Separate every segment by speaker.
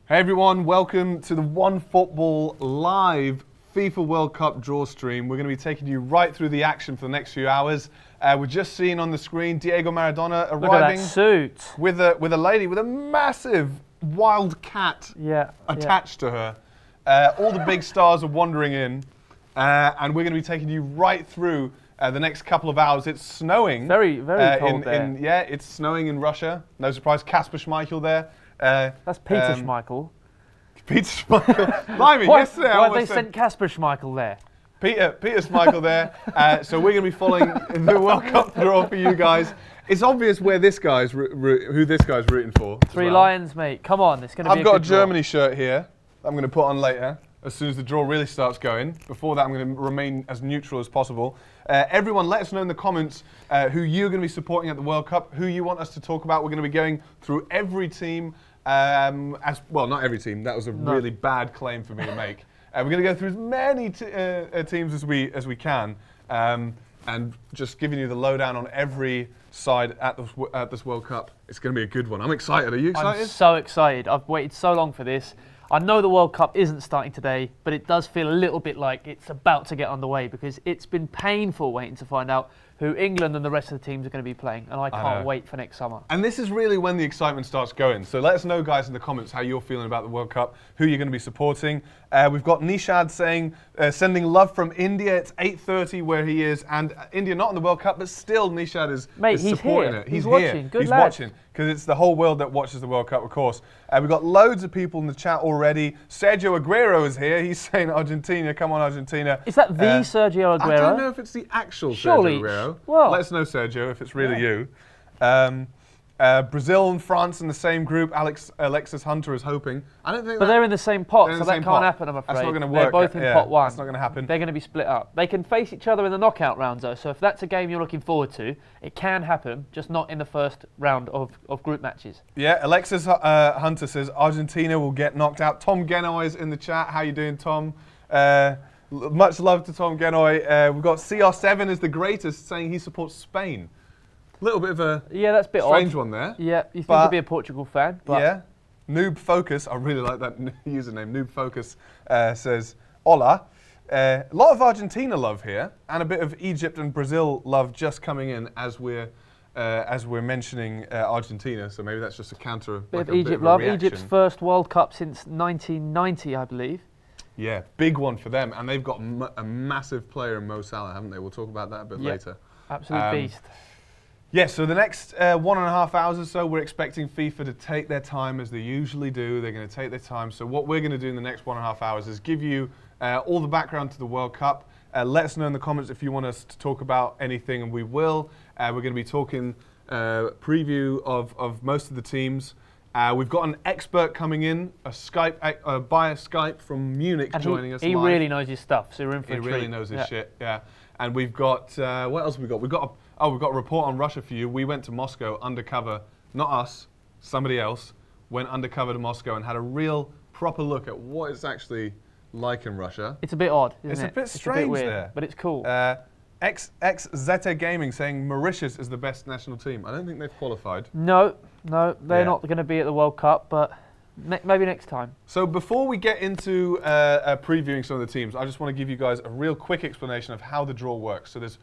Speaker 1: Hey everyone, welcome to the Onefootball live FIFA World Cup draw stream. We're going to be taking you right through the action for the next few hours. We're just seeing on the screen Diego Maradona arriving.
Speaker 2: Look at that suit.
Speaker 1: With a lady with a massive wild cat attached to her. All the big stars are wandering in, and we're going to be taking you right through the next couple of hours. It's snowing.
Speaker 2: Very cold there.
Speaker 1: Yeah, it's snowing in Russia. No surprise, Kasper Schmeichel there.
Speaker 2: That's Peter Schmeichel.
Speaker 1: Peter Schmeichel. Blimey, yesterday
Speaker 2: why they sent Kasper Schmeichel there?
Speaker 1: Peter Schmeichel there. So we're going to be following the World Cup draw for you guys. It's obvious where this guy's who this guy's rooting for.
Speaker 2: Three Lions, mate. Come on, it's going to be.
Speaker 1: I've got a Germany shirt here. I'm going to put on later as soon as the draw really starts going. Before that, I'm going to remain as neutral as possible. Everyone, let us know in the comments who you're going to be supporting at the World Cup, who you want us to talk about. We're going to be going through every team. Well, not every team. That was a really bad claim for me to make. We're going to go through as many teams as we can, and just giving you the lowdown on every side at this World Cup. It's going to be a good one. I'm excited. Are you excited?
Speaker 2: I'm so excited. I've waited so long for this. I know the World Cup isn't starting today, but it does feel a little bit like it's about to get underway because it's been painful waiting to find out who England and the rest of the teams are going to be playing, and I can't wait for next summer.
Speaker 1: And this is really when the excitement starts going. So let us know, guys, in the comments how you're feeling about the World Cup, who you're going to be supporting. We've got Nishad saying, sending love from India. It's 8:30 where he is, and India not in the World Cup, but still Nishad is supporting it.
Speaker 2: He's watching.
Speaker 1: Here.
Speaker 2: Good
Speaker 1: He's
Speaker 2: lad.
Speaker 1: watching, because it's the whole world that watches the World Cup, of course. We've got loads of people in the chat already. Sergio Aguero is here. He's saying Argentina, come on Argentina.
Speaker 2: Is that the Sergio Aguero?
Speaker 1: I don't know if it's the actual
Speaker 2: Surely.
Speaker 1: Sergio Aguero.
Speaker 2: Well,
Speaker 1: let us know, Sergio, if it's really you. Brazil and France in the same group. Alexis Hunter is hoping. I don't think.
Speaker 2: But they're in the same pot, so that can't happen. I'm afraid.
Speaker 1: That's not going to work.
Speaker 2: They're both in pot one.
Speaker 1: That's not going to happen.
Speaker 2: They're going to be split up. They can face each other in the knockout rounds, though. So if that's a game you're looking forward to, it can happen, just not in the first round of group matches.
Speaker 1: Yeah, Alexis Hunter says Argentina will get knocked out. Tom Genoy is in the chat. How you doing, Tom? Much love to Tom Genoy. We've got CR7 is the greatest, saying he supports Spain. Little bit of a
Speaker 2: that's a bit
Speaker 1: strange
Speaker 2: odd.
Speaker 1: one there.
Speaker 2: Yeah, you think he'd be a Portugal fan. But
Speaker 1: yeah. Noob Focus, I really like that username. Noob Focus says, hola. A lot of Argentina love here, and a bit of Egypt and Brazil love just coming in as we're mentioning Argentina. So maybe that's just a counter.
Speaker 2: Bit of Egypt love. Egypt's first World Cup since 1990, I believe.
Speaker 1: Yeah, big one for them, and they've got a massive player in Mo Salah, haven't they? We'll talk about that a bit later.
Speaker 2: Absolute beast.
Speaker 1: Yeah, so the next 1.5 hours or so, we're expecting FIFA to take their time as they usually do. They're going to take their time. So what we're going to do in the next 1.5 hours is give you all the background to the World Cup. Let us know in the comments if you want us to talk about anything, and we will. We're going to be talking preview of most of the teams. We've got an expert coming in, via Skype from Munich, joining us.
Speaker 2: He really knows his stuff, so we're in for a treat.
Speaker 1: He really knows his shit, yeah. And we've got, what else have we got? We've got a report on Russia for you. We went to Moscow undercover, not us, somebody else, went undercover to Moscow and had a real proper look at what it's actually like in Russia.
Speaker 2: It's a bit odd, isn't it?
Speaker 1: It's a bit strange
Speaker 2: weird,
Speaker 1: there.
Speaker 2: but it's cool.
Speaker 1: XZeta Gaming saying Mauritius is the best national team. I don't think they've qualified.
Speaker 2: No, they're not going to be at the World Cup, but maybe next time.
Speaker 1: So before we get into previewing some of the teams, I just want to give you guys a real quick explanation of how the draw works. So there's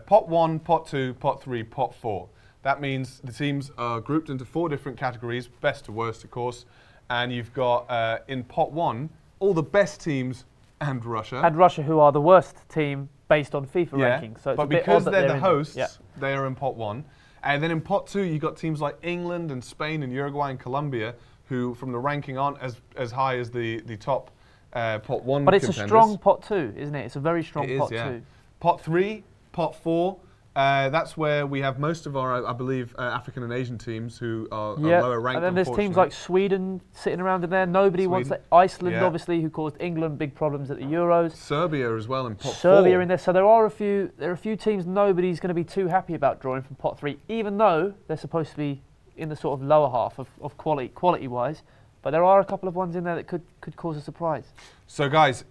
Speaker 1: pot 1, pot 2, pot 3, pot 4. That means the teams are grouped into 4 different categories, best to worst, of course. And you've got, in pot 1, all the best teams and Russia.
Speaker 2: And Russia, who are the worst team based on FIFA rankings. So it's
Speaker 1: but
Speaker 2: a bit
Speaker 1: because
Speaker 2: odd
Speaker 1: they're
Speaker 2: that
Speaker 1: the hosts, they are in pot 1. And then in pot 2, you've got teams like England and Spain and Uruguay and Colombia, who from the ranking aren't as high as the top pot 1
Speaker 2: But it's
Speaker 1: contenders.
Speaker 2: a strong pot 2, isn't it? It's a very strong pot 2.
Speaker 1: Pot 3, pot 4, that's where we have most of our, I believe, African and Asian teams who are lower ranked.
Speaker 2: And then there's teams like Sweden sitting around in there. Nobody wants that. Iceland, obviously, who caused England big problems at the Euros.
Speaker 1: Serbia as well in pot 4.
Speaker 2: Serbia in there. So there are a few teams nobody's going to be too happy about drawing from pot 3, even though they're supposed to be in the sort of lower half of quality-wise. But there are a couple of ones in there that could cause a surprise. So
Speaker 1: guys,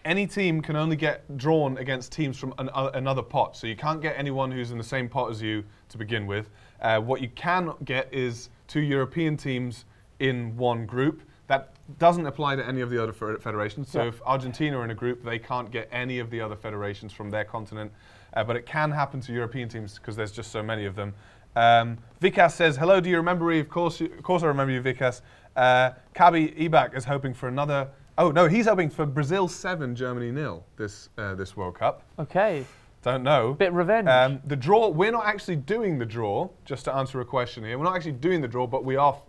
Speaker 1: any team can only get drawn against teams from another pot. So you can't get anyone who's in the same pot as you to begin with. What you can get is 2 European teams in one group. That doesn't apply to any of the other federations. So if Argentina are in a group, they can't get any of the other federations from their continent. But it can happen to European teams because there's just so many of them. Vikas says, hello, do you remember me? Of course I remember you, Vikas. Kabi Ibak is hoping for another... Oh, no, he's hoping for Brazil 7, Germany 0 this World Cup.
Speaker 2: Okay.
Speaker 1: Don't know.
Speaker 2: Bit revenge.
Speaker 1: The draw, we're not actually doing the draw, just to answer a question here. We're not actually doing the draw, but we are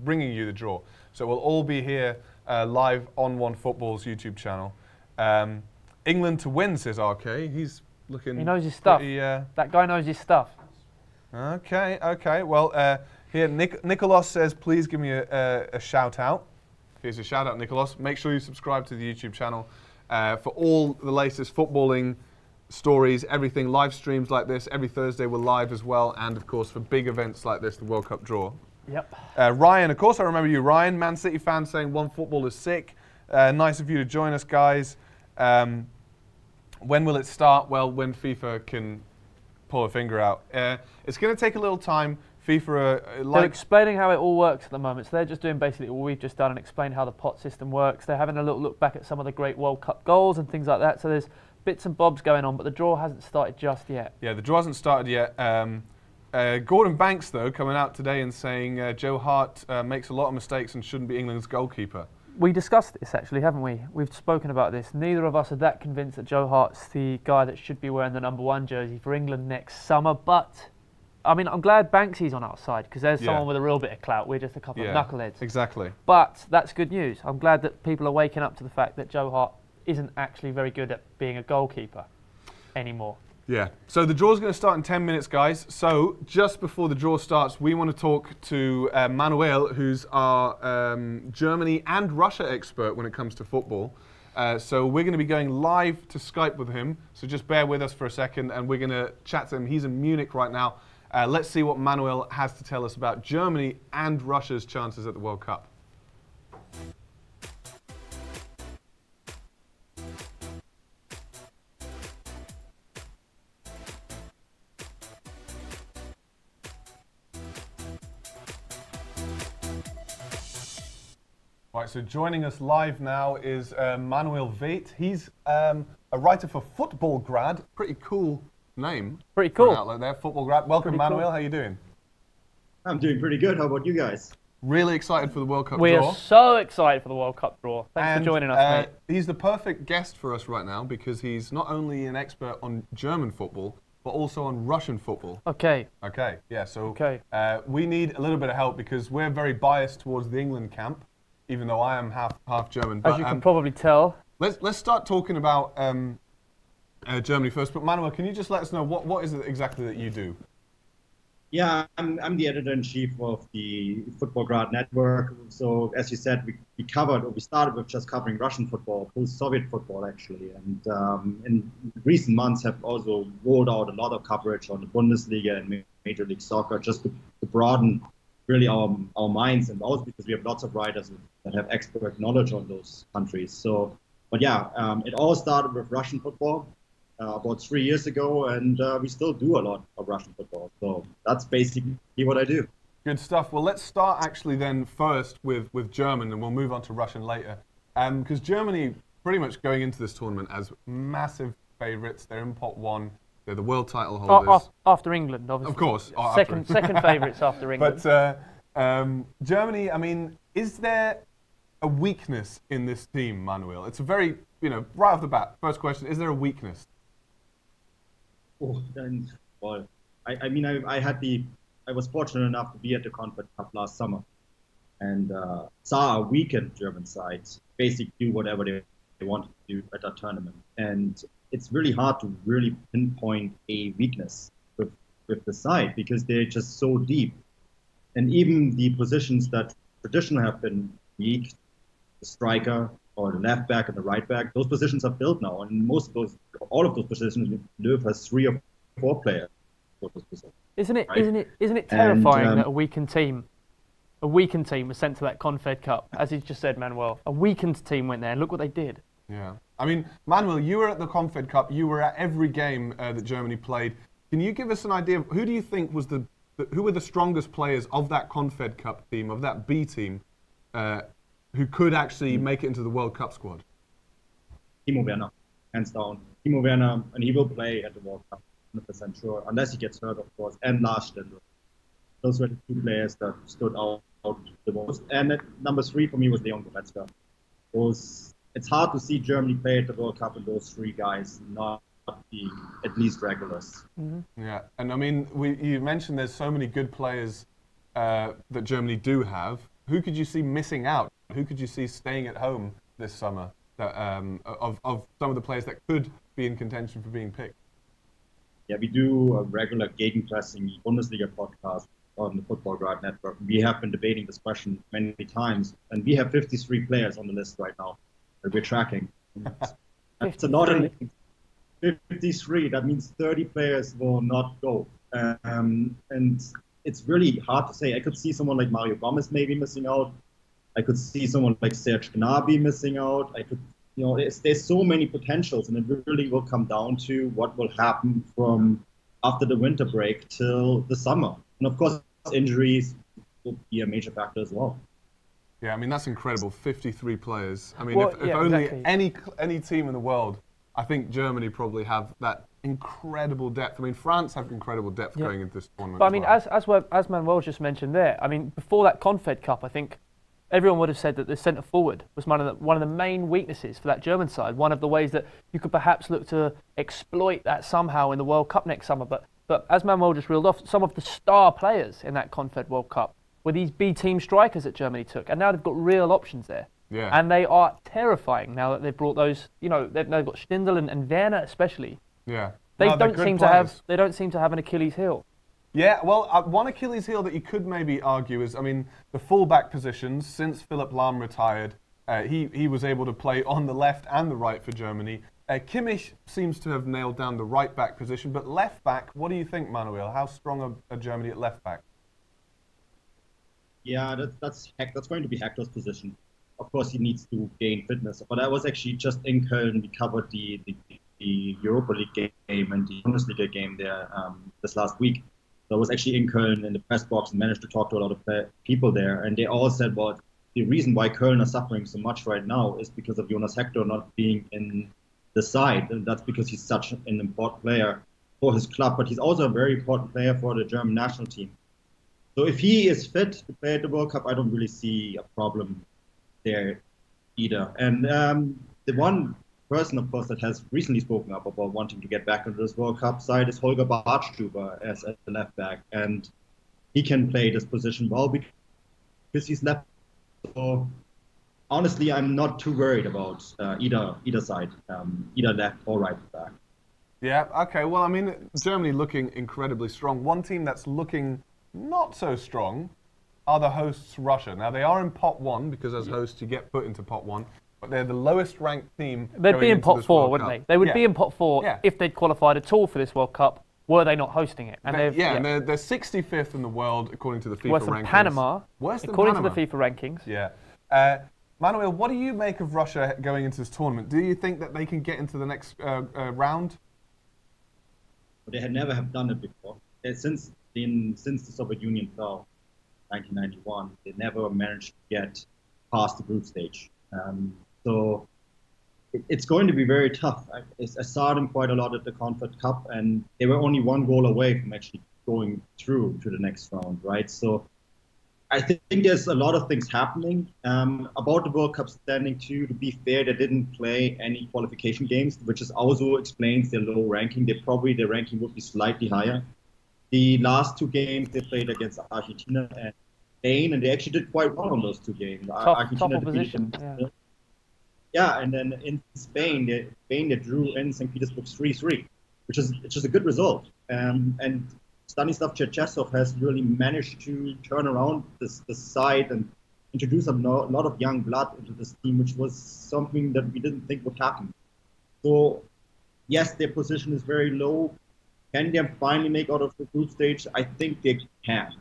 Speaker 1: bringing you the draw. So we'll all be here live on Onefootball's YouTube channel. England to win, says RK. He's looking...
Speaker 2: He knows his stuff. That guy knows his stuff.
Speaker 1: Okay, okay. Well, here, Nicholas says, please give me a shout out. Here's a shout out, Nicholas. Make sure you subscribe to the YouTube channel for all the latest footballing stories, everything, live streams like this. Every Thursday we're live as well, and of course for big events like this, the World Cup draw.
Speaker 2: Yep.
Speaker 1: Ryan, of course I remember you, Ryan. Man City fan saying Onefootball is sick. Nice of you to join us, guys. When will it start? Well, when FIFA can pull a finger out. It's going to take a little time. FIFA
Speaker 2: they're explaining how it all works at the moment. So they're just doing basically what we've just done and explain how the pot system works. They're having a little look back at some of the great World Cup goals and things like that. So there's bits and bobs going on, but the draw hasn't started just yet. Yeah, the draw hasn't started yet. Gordon Banks, though, coming out today and saying Joe Hart makes a lot of mistakes and shouldn't be England's goalkeeper. We discussed this, actually, haven't we? We've spoken about this. Neither of us are that convinced that Joe Hart's the guy that should be wearing the #1 jersey for England next summer, but... I mean, I'm glad Banksy's on our side because there's someone with a real bit of clout. We're just a couple of knuckleheads. Exactly. But that's good news. I'm glad that people are waking up to the fact that Joe Hart isn't actually very good at being a goalkeeper anymore. Yeah. So the draw's going to start in 10 minutes, guys. So just before the draw starts, we want to talk to Manuel, who's our Germany and Russia expert when it comes to football. So we're going to be going live to Skype with him. So just bear with us for a second, and we're going to chat to him. He's in Munich right now. Let's see what Manuel has to tell us about Germany and Russia's chances at the World Cup. Right, so joining us live now is Manuel Veit. He's a writer for Football Grad. Pretty cool name. Pretty cool. Outlet there, Football Grad. Welcome, pretty Manuel. Cool. How are you doing? I'm doing pretty good. How about you guys? Really excited for the World Cup draw. We are so excited for the World Cup draw. Thanks for joining us, mate. He's the perfect guest for us right now because he's not only an expert on German football, but also on Russian football. Okay. Okay, yeah, so we need a little bit of help because we're very biased towards the England camp, even though I am half German. But, as you can probably tell. Let's start talking about Germany first. But Manuel, can you just let us know what is it exactly that you do? Yeah, I'm the editor-in-chief of the Football Grad network. So as you said, we started with just covering Russian football, post-Soviet football actually, and in recent months have also rolled out a lot of coverage on the Bundesliga and Major League Soccer, just to broaden really our minds, and also because we have lots of writers that have expert knowledge on those countries. So, but yeah, it all started with Russian football. About 3 years ago, and we still do a lot of Russian football. So that's basically what I do. Good stuff. Well, let's start actually then first with German, and we'll move on to Russian later. Because Germany, pretty much going into this tournament as massive favourites. They're in pot 1. They're the world title holders. After England, obviously. Of course. Second favourites after England. But Germany, I mean, is there a weakness in this team, Manuel? It's a very, right off the bat, first question, is there a weakness? Oh, then, well, I mean, I was fortunate enough to be at the Confed Cup last summer, and saw a weakened German side basically do whatever they wanted to do at that tournament. And it's really hard to really pinpoint a weakness with the side because they're just so deep. And even the positions that traditionally have been weak, the striker or the left back and the right back, those positions are filled now. And all of those positions, Löw has 3 or 4 players for those positions. Isn't it terrifying that a weakened team was sent to that Confed Cup, as you just said, Manuel? A weakened team went there, and look what they did. Yeah. I mean, Manuel, you were at the Confed Cup. You were at every game that Germany played. Can you give us an idea of who do you think was the
Speaker 1: who were the strongest players of that Confed Cup team, of that B team, who could actually make it into the World Cup squad?
Speaker 3: Timo Werner, hands down. Timo Werner, and he will play at the World Cup, 100% sure, unless he gets hurt, of course, and Lars Stindl. Those were the two players that stood out the most. And at number 3 for me was Leon Goretzka. It's hard to see Germany play at the World Cup and those 3 guys not being at least regulars.
Speaker 1: Yeah, and I mean, you mentioned there's so many good players that Germany do have. Who could you see missing out? Who could you see staying at home this summer that, of some of the players that could be in contention for being picked?
Speaker 3: Yeah, we do a regular Gegenpressing Bundesliga podcast on the Football Guide Network. We have been debating this question many times, and we have 53 players on the list right now that we're tracking. That's a lot of 53. That means 30 players will not go. And it's really hard to say. I could see someone like Mario Gomez maybe missing out. I could see someone like Serge Gnabry missing out. I could, there's so many potentials, and it really will come down to what will happen from after the winter break till the summer. And of course, injuries will be a major factor as well.
Speaker 1: Yeah, I mean, that's incredible. 53 players. I mean,
Speaker 2: well,
Speaker 1: if only
Speaker 2: exactly.
Speaker 1: any team in the world, I think Germany probably have that incredible depth. I mean, France have incredible depth going into this tournament.
Speaker 2: But I mean, as Manuel just mentioned there, I mean, before that Confed Cup, I think everyone would have said that the centre forward was one of the main weaknesses for that German side. One of the ways that you could perhaps look to exploit that somehow in the World Cup next summer. But as Manuel just reeled off, some of the star players in that Confed World Cup were these B-team strikers that Germany took, and now they've got real options there.
Speaker 1: Yeah.
Speaker 2: And they are terrifying now that they've brought those. They've got Stindl and Werner especially.
Speaker 1: Yeah.
Speaker 2: They
Speaker 1: No,
Speaker 2: don't seem to have an Achilles heel.
Speaker 1: Yeah, well, one Achilles heel that you could maybe argue is, I mean, the fullback positions. Since Philipp Lahm retired, he was able to play on the left and the right for Germany. Kimmich seems to have nailed down the right back position, but left back, what do you think, Manuel? How strong are Germany at left back?
Speaker 3: Yeah, that's going to be Hector's position. Of course, he needs to gain fitness. But I was actually just in Köln. We covered the Europa League game and the Bundesliga game there this last week. So I was actually in Köln in the press box and managed to talk to a lot of people there. And they all said, well, the reason why Köln are suffering so much right now is because of Jonas Hector not being in the side. And that's because he's such an important player for his club. But he's also a very important player for the German national team. So if he is fit to play at the World Cup, I don't really see a problem there either. And the one person, of course, that has recently spoken up about wanting to get back into this World Cup side is Holger Badstuber as a left back. And he can play this position well because he's left. So honestly, I'm not too worried about either side, either left or right back.
Speaker 1: Yeah, okay. Well, I mean, Germany looking incredibly strong. One team that's looking not so strong are the hosts, Russia. Now, they are in pot 1 because as hosts you get put into pot 1, but they're the lowest ranked team.
Speaker 2: They'd be in pot 4, wouldn't they? They would be in pot 4 if they'd qualified at all for this World Cup, were they not hosting it. And
Speaker 1: and they're 65th in the world according to the FIFA rankings.
Speaker 2: Panama, according to the FIFA rankings.
Speaker 1: Yeah. Manuel, what do you make of Russia going into this tournament? Do you think that they can get into the next round?
Speaker 3: They had never have done it before. Since the Soviet Union fell, 1991, they never managed to get past the group stage. So it's going to be very tough. I saw them quite a lot at the Confed Cup, and they were only 1 goal away from actually going through to the next round, right? So I think there's a lot of things happening. About the World Cup standing too, to be fair, they didn't play any qualification games, which is also explains their low ranking. Their ranking would be slightly higher. The last 2 games they played against Argentina and Spain, and they actually did quite well on those 2 games.
Speaker 2: Top opposition.
Speaker 3: Yeah, and then in Spain they drew in St. Petersburg 3-3, which is a good result. And Stanislav Cherchesov has really managed to turn around this side and introduce a lot of young blood into this team, which was something that we didn't think would happen. So, yes, their position is very low. Can they finally make out of the group stage? I think they can.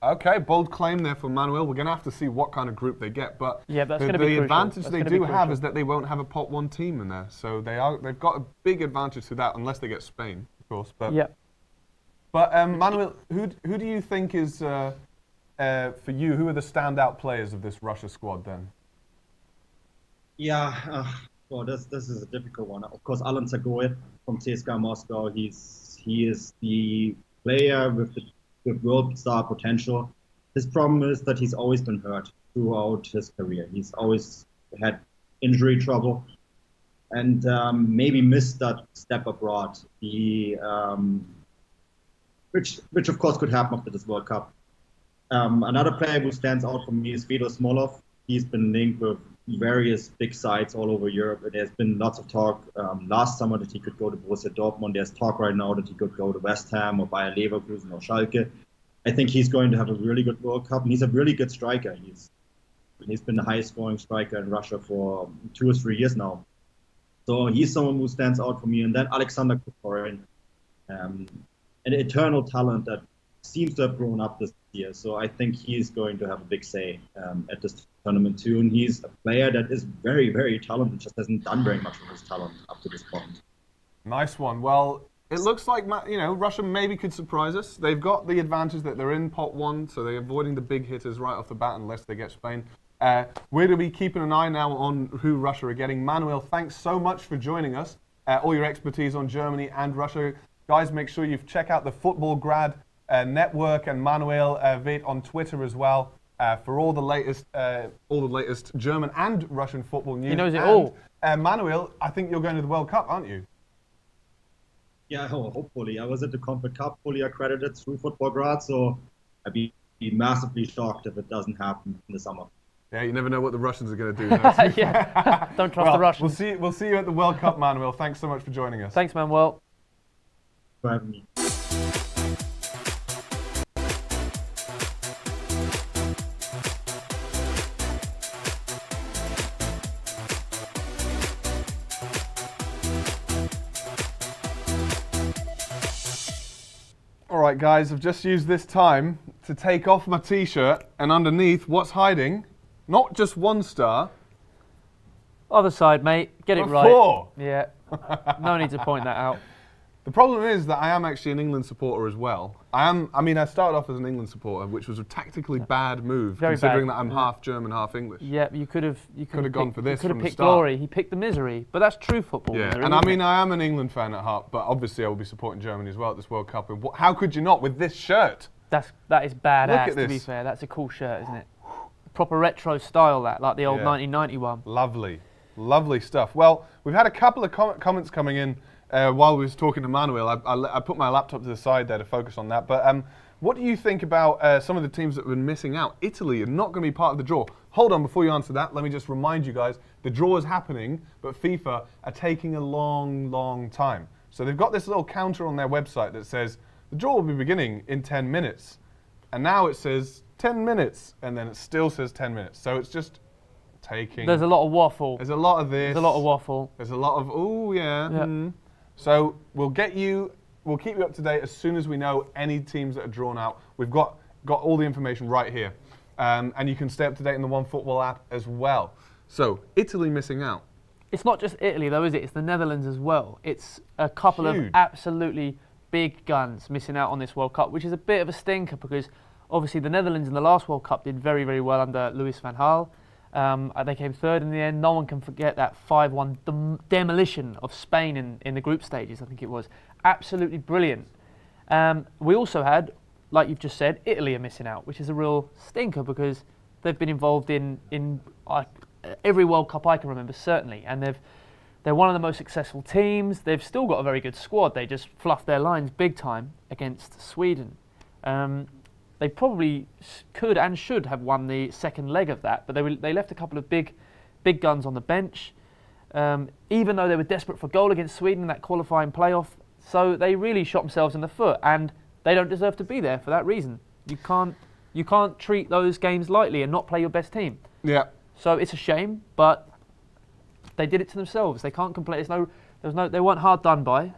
Speaker 1: Okay, bold claim there for Manuel. We're going to have to see what kind of group they get, but
Speaker 2: that's
Speaker 1: the advantage they do have is that they won't have a pot 1 team in there, so they've got a big advantage to that, unless they get Spain, of course. But But Manuel, who do you think is, for you, who are the standout players of this Russia squad then?
Speaker 3: Yeah, well, this is a difficult one. Of course, Alan Zagoyev from CSKA Moscow. He is the player with world star potential. His problem is that he's always been hurt throughout his career. He's always had injury trouble, and maybe missed that step abroad. Which of course could happen after this World Cup. Another player who stands out for me is Fedor Smolov. He's been linked with various big sides all over Europe. There's been lots of talk last summer that he could go to Borussia Dortmund. There's talk right now that he could go to West Ham or Bayer Leverkusen or Schalke. I think he's going to have a really good World Cup, and he's a really good striker. He's been the highest scoring striker in Russia for 2 or 3 years now. So he's someone who stands out for me. And then Alexander Kokorin, an eternal talent that seems to have grown up this year. So I think he's going to have a big say at this tournament too. And he's a player that is very, very talented, just hasn't done very much with his talent up to this point. Nice one. Well, it looks like, Russia maybe could surprise us. They've got the advantage that they're in pot 1, so they're avoiding the big hitters right off the bat unless they get Spain. We're going to be keeping an eye now on who Russia are getting. Manuel, thanks so much for joining us. All your expertise on Germany and Russia. Guys, make sure you check out the Football Grad Network and Manuel Witt on Twitter as well for all the latest German and Russian football news.
Speaker 2: He knows it all.
Speaker 3: Manuel, I think you're going to the World Cup, aren't you?
Speaker 4: Yeah, hopefully. I was at the Confed Cup, fully accredited through Football Grad, so I'd be massively shocked if it doesn't happen in the summer.
Speaker 1: Yeah, you never know what the Russians are going to do.
Speaker 2: Yeah, don't trust the Russians.
Speaker 1: We'll see you at the World Cup, Manuel. Thanks so much for joining us.
Speaker 2: Thanks, Manuel.
Speaker 4: For having me.
Speaker 1: All right, guys, I've just used this time to take off my T-shirt, and underneath, what's hiding? Not just one star.
Speaker 2: Other side, mate. Get it right.
Speaker 1: 4.
Speaker 2: Yeah. No need to point that out.
Speaker 1: The problem is that I am actually an England supporter as well. I started off as an England supporter, which was a tactically bad move, considering that I'm half German, half English.
Speaker 2: Yeah, you could have
Speaker 1: gone for this.
Speaker 2: You could
Speaker 1: from
Speaker 2: have picked
Speaker 1: the start.
Speaker 2: glory. He picked the misery, but that's true football.
Speaker 1: Yeah,
Speaker 2: misery,
Speaker 1: and I am an England fan at heart, but obviously I will be supporting Germany as well at this World Cup. And how could you not with this shirt?
Speaker 2: That is badass. To be fair, that's a cool shirt, isn't it? Proper retro style, like the old 1991.
Speaker 1: Lovely, lovely stuff. Well, we've had a couple of comments coming in. While we was talking to Manuel, I put my laptop to the side there to focus on that. But what do you think about some of the teams that have been missing out? Italy are not going to be part of the draw. Hold on, before you answer that, let me just remind you guys, the draw is happening, but FIFA are taking a long, long time. So they've got this little counter on their website that says, the draw will be beginning in 10 minutes. And now it says 10 minutes, and then it still says 10 minutes. So it's just taking...
Speaker 2: There's a lot of waffle.
Speaker 1: There's a lot of this.
Speaker 2: There's a lot of waffle.
Speaker 1: There's a lot of, oh yeah.
Speaker 2: Yep.
Speaker 1: Mm. So we'll keep you up to date as soon as we know any teams that are drawn out. We've got all the information right here. And you can stay up to date in the Onefootball app as well. So, Italy missing out.
Speaker 2: It's not just Italy though, is it? It's the Netherlands as well. It's a couple of absolutely big guns missing out on this World Cup, which is a bit of a stinker because obviously the Netherlands in the last World Cup did very, very well under Louis van Gaal. They came third in the end. No one can forget that 5-1 demolition of Spain in the group stages, I think it was. Absolutely brilliant. We also had, like you've just said, Italy are missing out, which is a real stinker because they've been involved in every World Cup I can remember, certainly. And they're one of the most successful teams. They've still got a very good squad. They just fluffed their lines big time against Sweden. They probably could and should have won the second leg of that, but they left a couple of big guns on the bench, even though they were desperate for a goal against Sweden in that qualifying playoff. So they really shot themselves in the foot, and they don't deserve to be there for that reason. You can't treat those games lightly and not play your best team.
Speaker 1: Yeah.
Speaker 2: So it's a shame, but they did it to themselves. They can't complain. They weren't hard done by.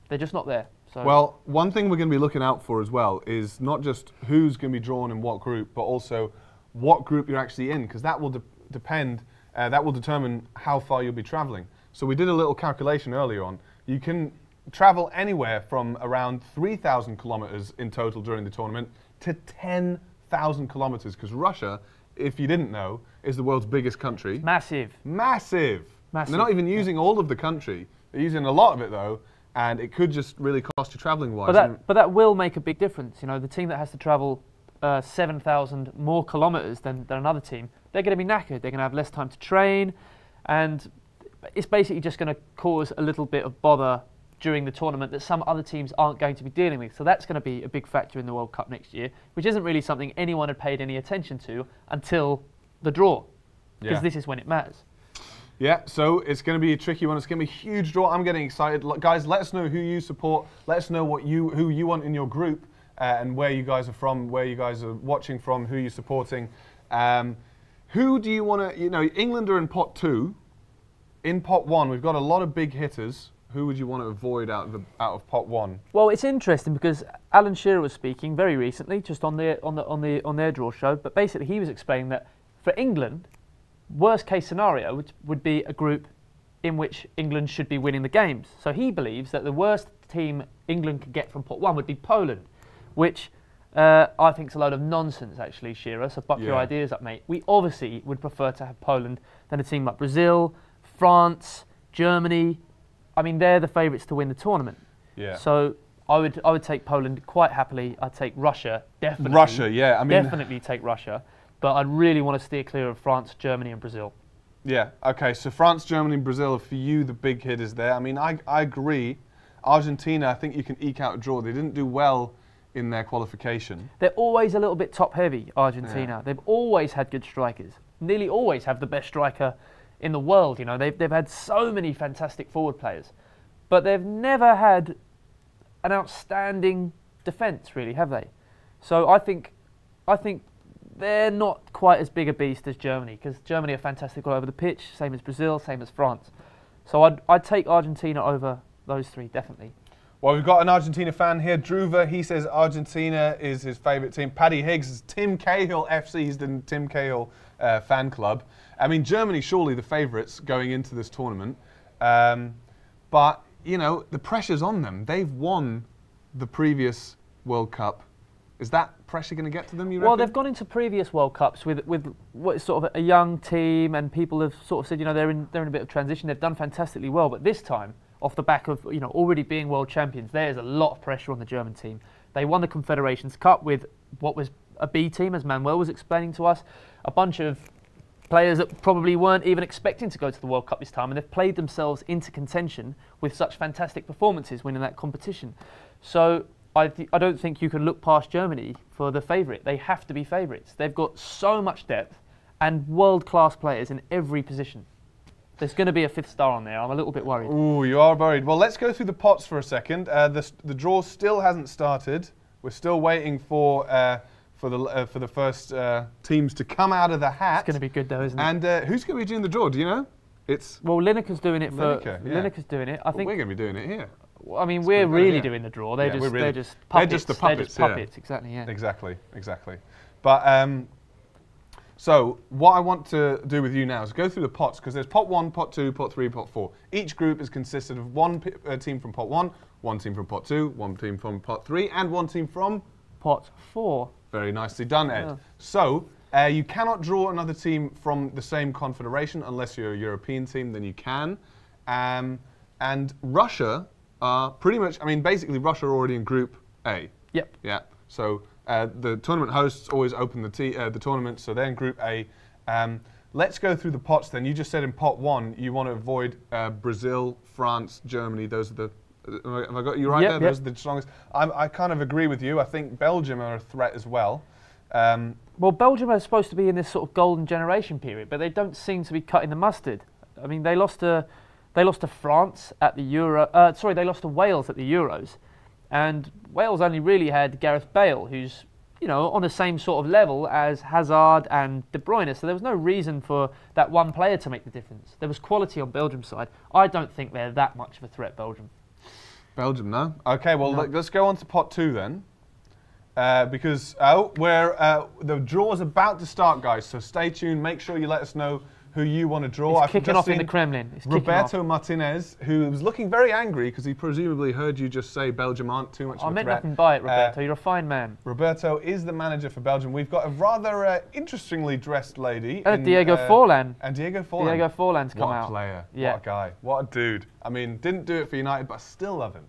Speaker 2: They're just not there. So.
Speaker 1: Well, one thing we're going to be looking out for as well is not just who's going to be drawn in what group, but also what group you're actually in, because that will that will determine how far you'll be travelling. So we did a little calculation earlier on. You can travel anywhere from around 3,000 kilometers in total during the tournament to 10,000 kilometers, because Russia, if you didn't know, is the world's biggest country.
Speaker 2: Massive.
Speaker 1: Massive.
Speaker 2: Massive.
Speaker 1: They're not even using all of the country. They're using a lot of it, though, and it could just really cost you traveling-wise.
Speaker 2: But that will make a big difference. You know, the team that has to travel 7,000 more kilometers than another team, they're going to be knackered. They're going to have less time to train, and it's basically just going to cause a little bit of bother during the tournament that some other teams aren't going to be dealing with. So that's going to be a big factor in the World Cup next year, which isn't really something anyone had paid any attention to until the draw, because this is when it matters.
Speaker 1: Yeah, so it's going to be a tricky one. It's going to be a huge draw. I'm getting excited. Guys, let us know who you support. Let us know who you want in your group, and where you guys are from, where you guys are watching from, who you're supporting. Who do you want to, England are in pot 2. In pot 1, we've got a lot of big hitters. Who would you want to avoid out of pot 1?
Speaker 2: Well, it's interesting because Alan Shearer was speaking very recently, just on their draw show. But basically, he was explaining that for England, worst case scenario would be a group in which England should be winning the games. So he believes that the worst team England could get from pot 1 would be Poland, which I think is a load of nonsense, actually, Shearer. So buck your ideas up, mate. We obviously would prefer to have Poland than a team like Brazil, France, Germany. I mean, they're the favourites to win the tournament. Yeah. So I would take Poland quite happily. I'd take Russia, definitely.
Speaker 1: Russia, yeah. I mean,
Speaker 2: definitely take Russia. But I'd really want to steer clear of France, Germany and Brazil.
Speaker 1: Yeah, okay. So France, Germany and Brazil are for you the big hitters there. I mean, I agree. Argentina, I think you can eke out a draw. They didn't do well in their qualification.
Speaker 2: They're always a little bit top-heavy, Argentina. Yeah. They've always had good strikers. Nearly always have the best striker in the world. They've had so many fantastic forward players, but they've never had an outstanding defence, really, have they? So I think they're not quite as big a beast as Germany, because Germany are fantastic all over the pitch, same as Brazil, same as France. So I'd take Argentina over those three, definitely.
Speaker 1: Well, we've got an Argentina fan here, Druva. He says Argentina is his favourite team. Paddy Higgs is Tim Cahill FC. He's the Tim Cahill fan club. I mean, Germany surely the favourites going into this tournament. But, the pressure's on them. They've won the previous World Cup. Is that pressure going to get to them, you reckon?
Speaker 2: Well, they've gone into previous World Cups with what is sort of a young team, and people have sort of said, they're in a bit of transition. They've done fantastically well, but this time, off the back of already being world champions, there's a lot of pressure on the German team. They won the Confederations Cup with what was a B team, as Manuel was explaining to us, a bunch of players that probably weren't even expecting to go to the World Cup this time, and they've played themselves into contention with such fantastic performances winning that competition. So I don't think you can look past Germany for the favourite. They have to be favourites. They've got so much depth and world-class players in every position. There's going to be a fifth star on there. I'm a little bit worried.
Speaker 1: Ooh, you are worried. Well, let's go through the pots for a second. The draw still hasn't started. We're still waiting for the first teams to come out of the hat.
Speaker 2: It's going to be good, though, isn't it?
Speaker 1: And who's going to be doing the draw? Do you know?
Speaker 2: Well, Lineker's doing it for.
Speaker 1: Lineker's
Speaker 2: doing it. I think
Speaker 1: we're going to be doing it here.
Speaker 2: Well, I mean, we're really doing the draw. They're just puppets.
Speaker 1: They're just the puppets.
Speaker 2: Exactly. Yeah.
Speaker 1: Exactly. But so what I want to do with you now is go through the pots, because there's pot 1, pot 2, pot 3, pot 4. Each group is consisted of one team from pot 1, one team from pot 2, one team from pot 3, and one team from
Speaker 2: pot 4.
Speaker 1: Very nicely done, Ed. Yeah. So you cannot draw another team from the same confederation unless you're a European team. Then you can. And Russia are pretty much. I mean, basically, Russia are already in Group A.
Speaker 2: Yep.
Speaker 1: Yeah. So the tournament hosts always open the tournament, so they're in Group A. Let's go through the pots then. You just said in pot 1 you want to avoid Brazil, France, Germany. Those are the. Have I got you right there? Those are the strongest. I kind of agree with you. I think Belgium are a threat as well.
Speaker 2: Well, Belgium are supposed to be in this sort of golden generation period, but they don't seem to be cutting the mustard. I mean, they lost to France at the Euro. They lost to Wales at the Euros. And Wales only really had Gareth Bale, who's, on the same sort of level as Hazard and De Bruyne. So there was no reason for that one player to make the difference. There was quality on Belgium's side. I don't think they're that much of a threat, Belgium.
Speaker 1: Belgium, no? Okay, well, let's go on to pot 2 then. Because the draw is about to start, guys. So stay tuned. Make sure you let us know who you want to draw.
Speaker 2: It's kicking off in the Kremlin. It's
Speaker 1: Roberto Martinez, who was looking very angry because he presumably heard you just say Belgium aren't too much of a threat.
Speaker 2: I meant nothing by it, Roberto. You're a fine man.
Speaker 1: Roberto is the manager for Belgium. We've got a rather interestingly dressed lady.
Speaker 2: Diego Forlan.
Speaker 1: And Diego Forlan.
Speaker 2: Diego Forlan's come out.
Speaker 1: What a player.
Speaker 2: Yeah.
Speaker 1: What a guy. What a dude. I mean, didn't do it for United, but I still love him.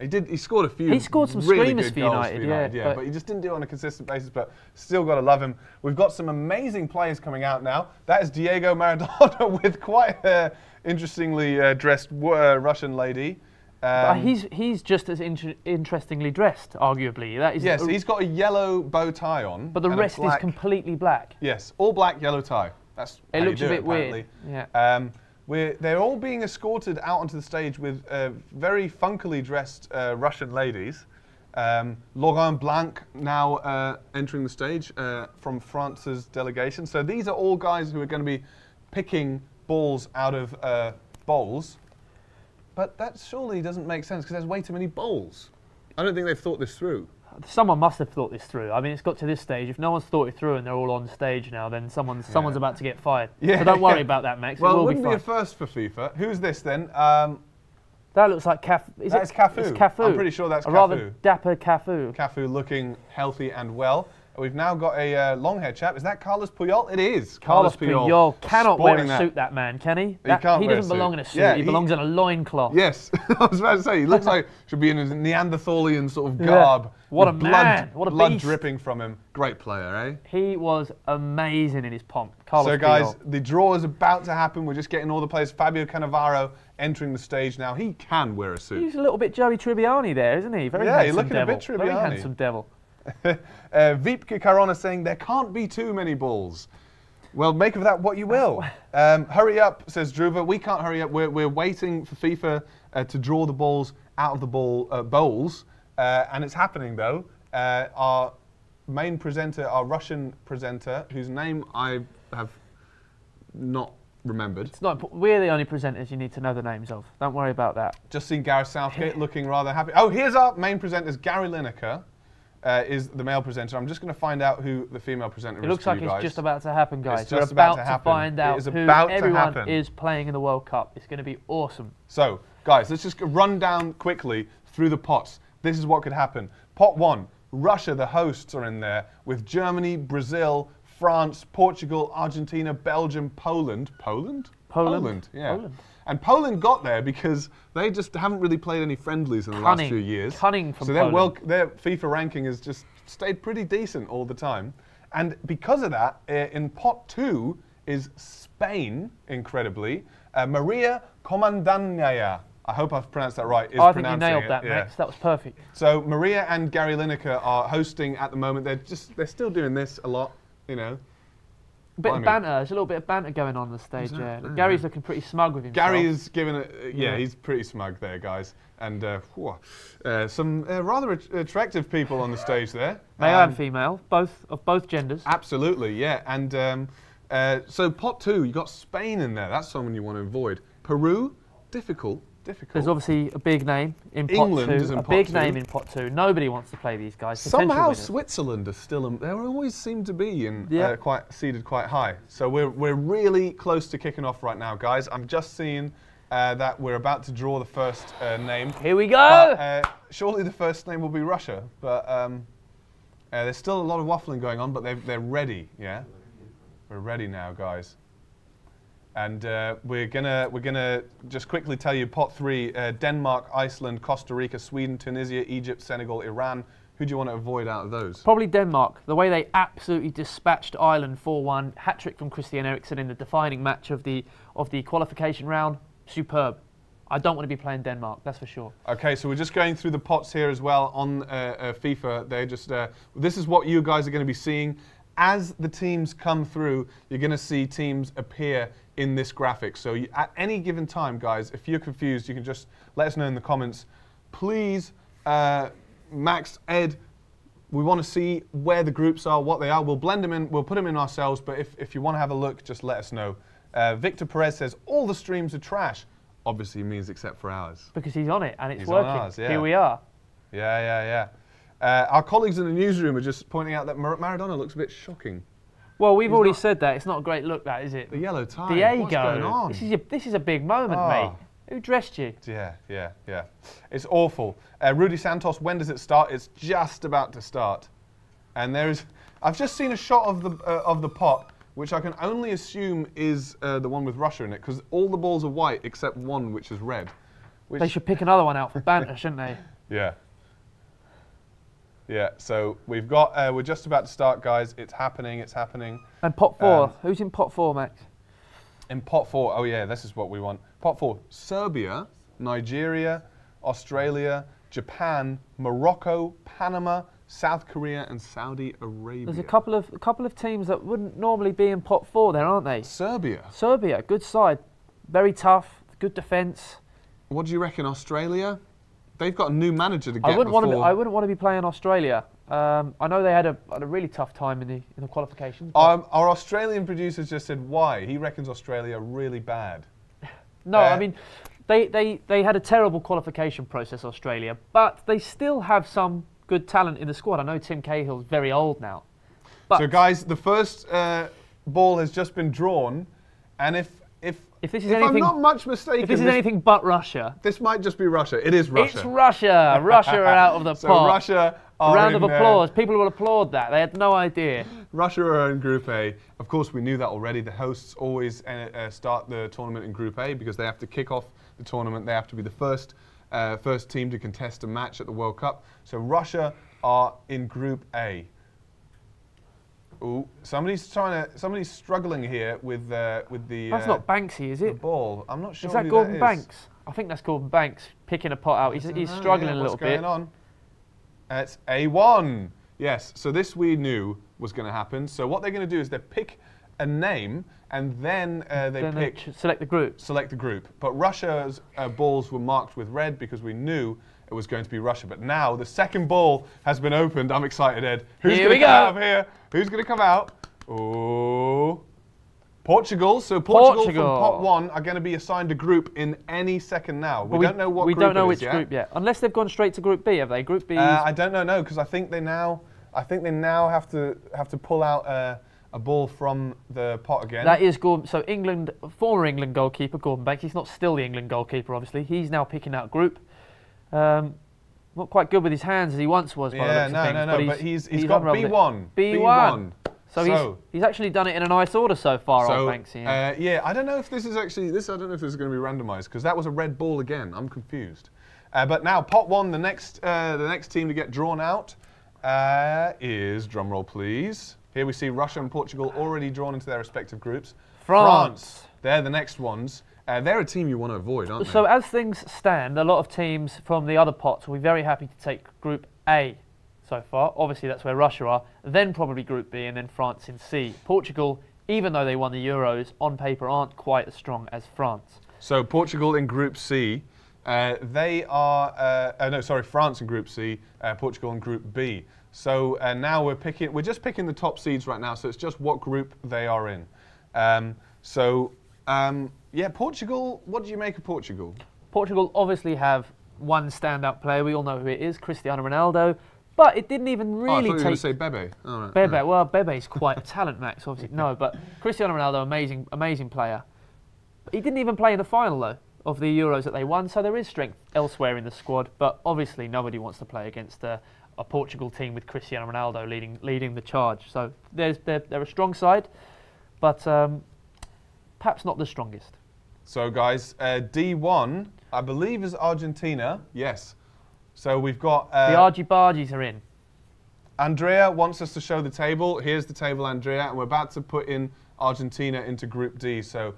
Speaker 1: He scored a few.
Speaker 2: He scored some
Speaker 1: really
Speaker 2: screamers
Speaker 1: good
Speaker 2: for
Speaker 1: goals
Speaker 2: United,
Speaker 1: yeah. But he just didn't do it on a consistent basis. But still got to love him. We've got some amazing players coming out now. That is Diego Maradona with quite an interestingly dressed Russian lady.
Speaker 2: But he's just as interestingly dressed, arguably. That is.
Speaker 1: Yes, he's got a yellow bow tie on.
Speaker 2: But the rest is completely black.
Speaker 1: Yes, all black, yellow tie. That's
Speaker 2: it
Speaker 1: how
Speaker 2: looks
Speaker 1: you do
Speaker 2: a bit
Speaker 1: apparently.
Speaker 2: weird. Yeah.
Speaker 1: They're all being escorted out onto the stage with very funkily dressed Russian ladies. Laurent Blanc now entering the stage from France's delegation. So these are all guys who are going to be picking balls out of bowls. But that surely doesn't make sense because there's way too many bowls. I don't think they've thought this through.
Speaker 2: Someone must have thought this through. I mean, it's got to this stage. If no one's thought it through and they're all on stage now, then someone's about to get fired. Yeah. So don't worry about that, Max.
Speaker 1: Well,
Speaker 2: it
Speaker 1: it
Speaker 2: will
Speaker 1: wouldn't
Speaker 2: be
Speaker 1: be a first for FIFA. Who's this then?
Speaker 2: That looks like Cafu.
Speaker 1: That's Cafu.
Speaker 2: It's Cafu.
Speaker 1: I'm pretty sure that's Cafu.
Speaker 2: A rather dapper Cafu.
Speaker 1: Cafu looking healthy and well. We've now got a long-haired chap. Is that Carlos Puyol? It is.
Speaker 2: Carlos Puyol cannot wear a suit, that man, can he?
Speaker 1: He can't
Speaker 2: he
Speaker 1: wear
Speaker 2: doesn't
Speaker 1: a
Speaker 2: belong in a suit.
Speaker 1: Yeah,
Speaker 2: he belongs in a loincloth.
Speaker 1: Yes. I was about to say, he looks like should be in a Neanderthalian sort of garb.
Speaker 2: Yeah. What a man. What a
Speaker 1: blood
Speaker 2: beast.
Speaker 1: dripping from him. Great player, eh?
Speaker 2: He was amazing in his pomp. Carlos
Speaker 1: So, guys,
Speaker 2: Puyol.
Speaker 1: the draw is about to happen. We're just getting all the players. Fabio Cannavaro entering the stage now. He can wear a suit.
Speaker 2: He's a little bit Joey Tribbiani there, isn't he? Very
Speaker 1: yeah,
Speaker 2: handsome
Speaker 1: he's looking
Speaker 2: devil.
Speaker 1: a bit Tribbiani.
Speaker 2: Very handsome devil.
Speaker 1: Vipke Carona saying there can't be too many balls. Well, make of that what you will. Hurry up, says Druva. We can't hurry up. We're waiting for FIFA to draw the balls out of the bowls, and it's happening though. Our main presenter, our Russian presenter, whose name I have not remembered.
Speaker 2: It's not. We're the only presenters you need to know the names of. Don't worry about that.
Speaker 1: Just seen Gareth Southgate looking rather happy. Oh, here's our main presenter, Gary Lineker. Is the male presenter. I'm just going to find out who the female presenter is.
Speaker 2: It looks like it's just about to happen, guys.
Speaker 1: It's
Speaker 2: We're
Speaker 1: just
Speaker 2: about
Speaker 1: to
Speaker 2: to
Speaker 1: happen.
Speaker 2: find out who everyone is playing in the World Cup. It's going to be awesome.
Speaker 1: So, guys, let's just run down quickly through the pots. This is what could happen. Pot 1, Russia, the hosts, are in there with Germany, Brazil, France, Portugal, Argentina, Belgium, Poland. Poland?
Speaker 2: Poland,
Speaker 1: yeah.
Speaker 2: Poland.
Speaker 1: And Poland got there because they just haven't really played any friendlies in the last few years.
Speaker 2: Cunning from
Speaker 1: Poland. So their FIFA ranking has just stayed pretty decent all the time. And because of that, in pot 2 is Spain, incredibly. Maria Komandanyaya. I hope I've pronounced that right.
Speaker 2: I think you nailed that, Max. That was perfect.
Speaker 1: So Maria and Gary Lineker are hosting at the moment. They're still doing this a lot, you know.
Speaker 2: A bit of banter. There's a little bit of banter going on the stage. Exactly. Gary's looking pretty smug with himself.
Speaker 1: Gary is giving it. Yeah, he's pretty smug there, guys. And some rather attractive people on the stage there.
Speaker 2: Male and female, of both genders.
Speaker 1: Absolutely, yeah. And so pot 2, you got Spain in there. That's someone you want to avoid. Peru, difficult.
Speaker 2: There's obviously a big name in pot 2.
Speaker 1: England is in pot 2.
Speaker 2: A big name in pot 2. Nobody wants to play these guys.
Speaker 1: Somehow Switzerland is still. They always seem to be in seeded quite high. So we're really close to kicking off right now, guys. I'm just seeing that we're about to draw the first name.
Speaker 2: Here we go.
Speaker 1: Surely the first name will be Russia, but there's still a lot of waffling going on. But they're ready. Yeah, we're ready now, guys. And we're gonna just quickly tell you pot 3: Denmark, Iceland, Costa Rica, Sweden, Tunisia, Egypt, Senegal, Iran. Who do you want to avoid out of those?
Speaker 2: Probably Denmark. The way they absolutely dispatched Ireland 4-1, hat-trick from Christian Eriksen in the defining match of the qualification round. Superb. I don't want to be playing Denmark, that's for sure. Okay,
Speaker 1: so we're just going through the pots here as well on FIFA. They're just this is what you guys are going to be seeing. As the teams come through, you're going to see teams appear in this graphic. So at any given time, guys, if you're confused, you can just let us know in the comments. Please, Max, Ed, we want to see where the groups are, what they are. We'll blend them in, we'll put them in ourselves, but if you want to have a look, just let us know. Victor Perez says, all the streams are trash. Obviously, he means except for ours.
Speaker 2: Because he's on it and it's working.
Speaker 1: On ours, yeah.
Speaker 2: Here we are.
Speaker 1: Yeah. Our colleagues in the newsroom are just pointing out that Maradona looks a bit shocking.
Speaker 2: Well, we've already said that. It's not a great look, that, is it?
Speaker 1: The yellow tie.
Speaker 2: Diego.
Speaker 1: What's going on?
Speaker 2: This is a big moment, mate. Who dressed you?
Speaker 1: Yeah. It's awful. Rudy Santos, when does it start? It's just about to start. And I've just seen a shot of the pot, which I can only assume is the one with Russia in it, because all the balls are white except one which is red.
Speaker 2: They should pick another one out for banter, shouldn't they?
Speaker 1: Yeah. Yeah, so we've got, we're just about to start, guys. It's happening.
Speaker 2: And pot 4. Who's in pot 4, Max?
Speaker 1: In pot 4, oh yeah, this is what we want. Pot 4, Serbia, Nigeria, Australia, Japan, Morocco, Panama, South Korea, and Saudi Arabia.
Speaker 2: There's a couple of teams that wouldn't normally be in pot 4 there, aren't they?
Speaker 1: Serbia,
Speaker 2: good side. Very tough, good defence.
Speaker 1: What do you reckon, Australia? They've got a new manager to get
Speaker 2: I wouldn't want to be playing Australia. I know they had a really tough time in the qualification.
Speaker 1: Our Australian producer just said why. He reckons Australia are really bad.
Speaker 2: No, I mean, they had a terrible qualification process, Australia, but they still have some good talent in the squad. I know Tim Cahill's very old now. But
Speaker 1: so, guys, the first ball has just been drawn, and if I'm not much mistaken,
Speaker 2: if this is anything but Russia,
Speaker 1: this might just be Russia. It is Russia.
Speaker 2: It's Russia. Russia are out of the
Speaker 1: so
Speaker 2: pot.
Speaker 1: Russia are
Speaker 2: round of applause. People will applaud that. They had no idea.
Speaker 1: Russia are in Group A. Of course, we knew that already. The hosts always start the tournament in Group A because they have to kick off the tournament. They have to be the first team to contest a match at the World Cup. So Russia are in Group A. Ooh, somebody's struggling here with the.
Speaker 2: That's not Banksy, is it?
Speaker 1: The ball. I'm not sure.
Speaker 2: Is that
Speaker 1: who
Speaker 2: Gordon
Speaker 1: that is.
Speaker 2: Banks? I think that's Gordon Banks picking a pot out. He's struggling a little bit.
Speaker 1: What's going on? It's A1. Yes. So this we knew was going to happen. So what they're going to do is they pick a name and then they
Speaker 2: select the group.
Speaker 1: Select the group. But Russia's balls were marked with red because we knew it was going to be Russia. But now the second ball has been opened. I'm excited, Ed. Who's going to come out of here? Who's going to come out? Oh, Portugal. So Portugal from pot 1 are going to be assigned a group in any second now. We don't know what group it is.
Speaker 2: We don't know which group yet. Unless they've gone straight to Group B, have they? Group B.
Speaker 1: I don't know, no, because I think they now have to pull out a ball from the pot again.
Speaker 2: That is Gordon. So England, former England goalkeeper Gordon Banks. He's not still the England goalkeeper, obviously. He's now picking out group. Not quite good with his hands as he once was. By the looks of things,
Speaker 1: but he's got B1.
Speaker 2: B1. So he's actually done it in a nice order so far, old Banksy.
Speaker 1: Yeah, I don't know if this is actually I don't know if this is going to be randomised because that was a red ball again. I'm confused. But now pot 1, the next team to get drawn out is, drumroll please. Here we see Russia and Portugal already drawn into their respective groups. France. They're the next ones. They're a team you want to avoid, aren't they?
Speaker 2: So as things stand, a lot of teams from the other pots will be very happy to take Group A so far. Obviously, that's where Russia are. Then probably Group B and then France in C. Portugal, even though they won the Euros, on paper aren't quite as strong as France.
Speaker 1: So Portugal in Group C. They are, France in Group C, Portugal in Group B. So now we're just picking the top seeds right now, so it's just what group they are in. Yeah, Portugal, what do you make of Portugal?
Speaker 2: Portugal obviously have one standout player, we all know who it is, Cristiano Ronaldo, but it didn't even really
Speaker 1: I thought you were going to say Bebe. Oh, right.
Speaker 2: Bebe, well, Bebe's quite a talent, Max, obviously. No, but Cristiano Ronaldo, amazing player. He didn't even play in the final, though, of the Euros that they won, so there is strength elsewhere in the squad, but obviously nobody wants to play against a Portugal team with Cristiano Ronaldo leading the charge. So they're a strong side, but perhaps not the strongest.
Speaker 1: So guys, D1, I believe is Argentina. Yes. So we've got...
Speaker 2: the Argy-Bargies are in.
Speaker 1: Andrea wants us to show the table. Here's the table, Andrea, and we're about to put in Argentina into Group D. So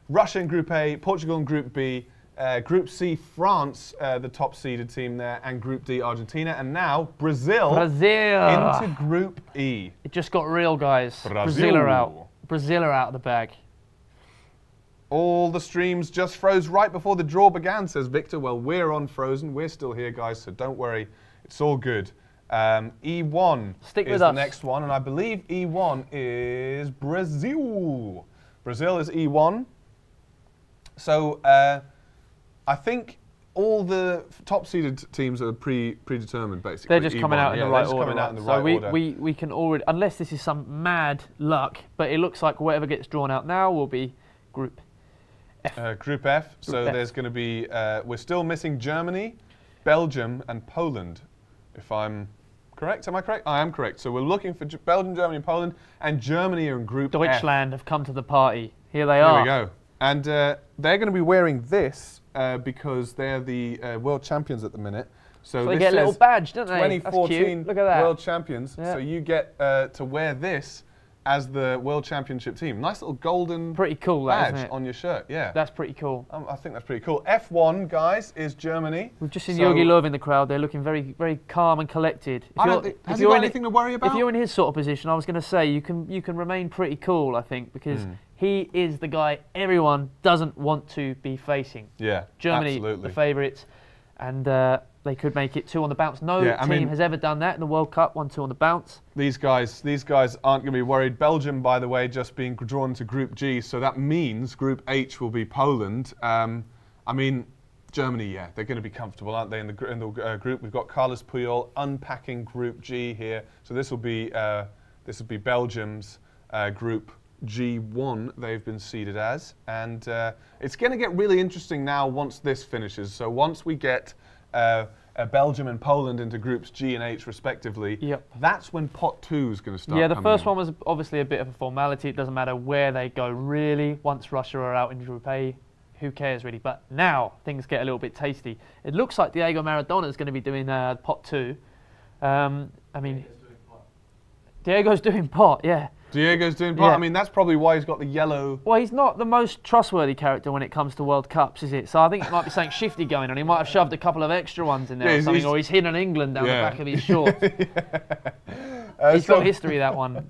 Speaker 1: Russia in Group A, Portugal in Group B, Group C, France, the top seeded team there, and Group D, Argentina, and now Brazil into Group E.
Speaker 2: It just got real, guys. Brazil are out. Brazil are out of the bag.
Speaker 1: All the streams just froze right before the draw began, says Victor. Well, we're unfrozen. We're still here, guys, so don't worry. It's all good. E1 is the next one, and I believe E1 is Brazil. Brazil is E1. So I think all the top-seeded teams are predetermined, basically.
Speaker 2: They're just coming out in the right order.
Speaker 1: Coming out in the right order.
Speaker 2: We can already, unless this is some mad luck, but it looks like whatever gets drawn out now will be Group F.
Speaker 1: Group F. So there's going to be, we're still missing Germany, Belgium, and Poland. If I'm correct, am I correct? I am correct. So we're looking for Belgium, Germany, and Poland, and Germany are in Group
Speaker 2: Deutschland
Speaker 1: F.
Speaker 2: have come to the party. Here they are.
Speaker 1: Here we go. And they're going to be wearing this because they're the world champions at the minute. So
Speaker 2: they get a little badge, don't they?
Speaker 1: 2014
Speaker 2: Look at that.
Speaker 1: world champions.
Speaker 2: Yeah.
Speaker 1: So you get to wear this as the world championship team. Nice little golden
Speaker 2: pretty cool, that,
Speaker 1: badge
Speaker 2: isn't it?
Speaker 1: on your shirt. Yeah.
Speaker 2: That's pretty cool.
Speaker 1: I think that's pretty cool. F1, guys, is Germany.
Speaker 2: We've just seen Jogi Löw in the crowd. They're looking very, very calm and collected.
Speaker 1: Has he got anything to worry about?
Speaker 2: If you're in his sort of position, I was going to say you can remain pretty cool, I think, because he is the guy everyone doesn't want to be facing.
Speaker 1: Yeah,
Speaker 2: Germany,
Speaker 1: absolutely.
Speaker 2: the favourites, and they could make it 2 on the bounce. No team has ever done that in the World Cup, 1-2 on the bounce. These guys
Speaker 1: aren't going to be worried. Belgium, by the way, just being drawn to Group G, so that means Group H will be Poland. I mean, Germany, yeah, they're going to be comfortable, aren't they? In the group, we've got Carlos Puyol unpacking Group G here. So this will be Belgium's Group G1. They've been seeded as, and it's going to get really interesting now once this finishes. So once we get Belgium and Poland into groups G and H respectively, that's when pot 2 is going to start.
Speaker 2: Yeah, the first one was obviously a bit of a formality. It doesn't matter where they go really. Once Russia are out in Group A, who cares really? But now things get a little bit tasty. It looks like Diego Maradona is going to be doing pot 2. I mean, Diego's doing pot, yeah.
Speaker 1: Diego's doing pot. I mean, that's probably why he's got the yellow.
Speaker 2: Well, he's not the most trustworthy character when it comes to World Cups, is it? So I think it might be something shifty going on. He might have shoved a couple of extra ones in there or something, or he's hidden England down the back of his shorts. He's got history, that one.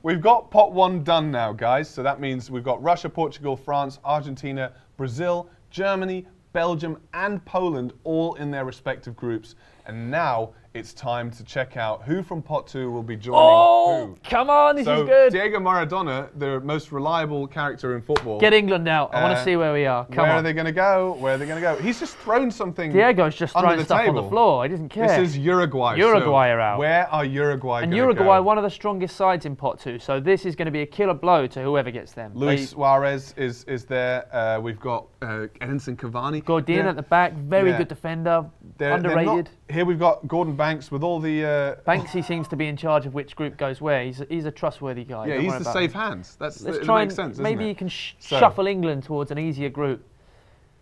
Speaker 1: We've got pot 1 done now, guys. So that means we've got Russia, Portugal, France, Argentina, Brazil, Germany, Belgium, and Poland all in their respective groups. And now it's time to check out who from pot 2 will be joining who.
Speaker 2: Come on, this is good.
Speaker 1: Diego Maradona, the most reliable character in football.
Speaker 2: Get England out. I want to see where we are. Come on.
Speaker 1: Where are they going to go? Where are they going to go? He's just thrown something.
Speaker 2: Diego's just throwing stuff on the floor. He doesn't care.
Speaker 1: This is Uruguay.
Speaker 2: Uruguay are out.
Speaker 1: Where are Uruguay going to go?
Speaker 2: And Uruguay, one of the strongest sides in pot 2. So this is going to be a killer blow to whoever gets them.
Speaker 1: Luis Suarez is there. We've got Edinson Cavani.
Speaker 2: Gordon at the back. Very good defender. Underrated.
Speaker 1: Here we've got Gordon Banks with all the...
Speaker 2: Banksy seems to be in charge of which group goes where. He's a trustworthy guy.
Speaker 1: Yeah, he's the safe hands.
Speaker 2: Let's
Speaker 1: it
Speaker 2: try
Speaker 1: makes sense,
Speaker 2: maybe
Speaker 1: it?
Speaker 2: You can shuffle England towards an easier group.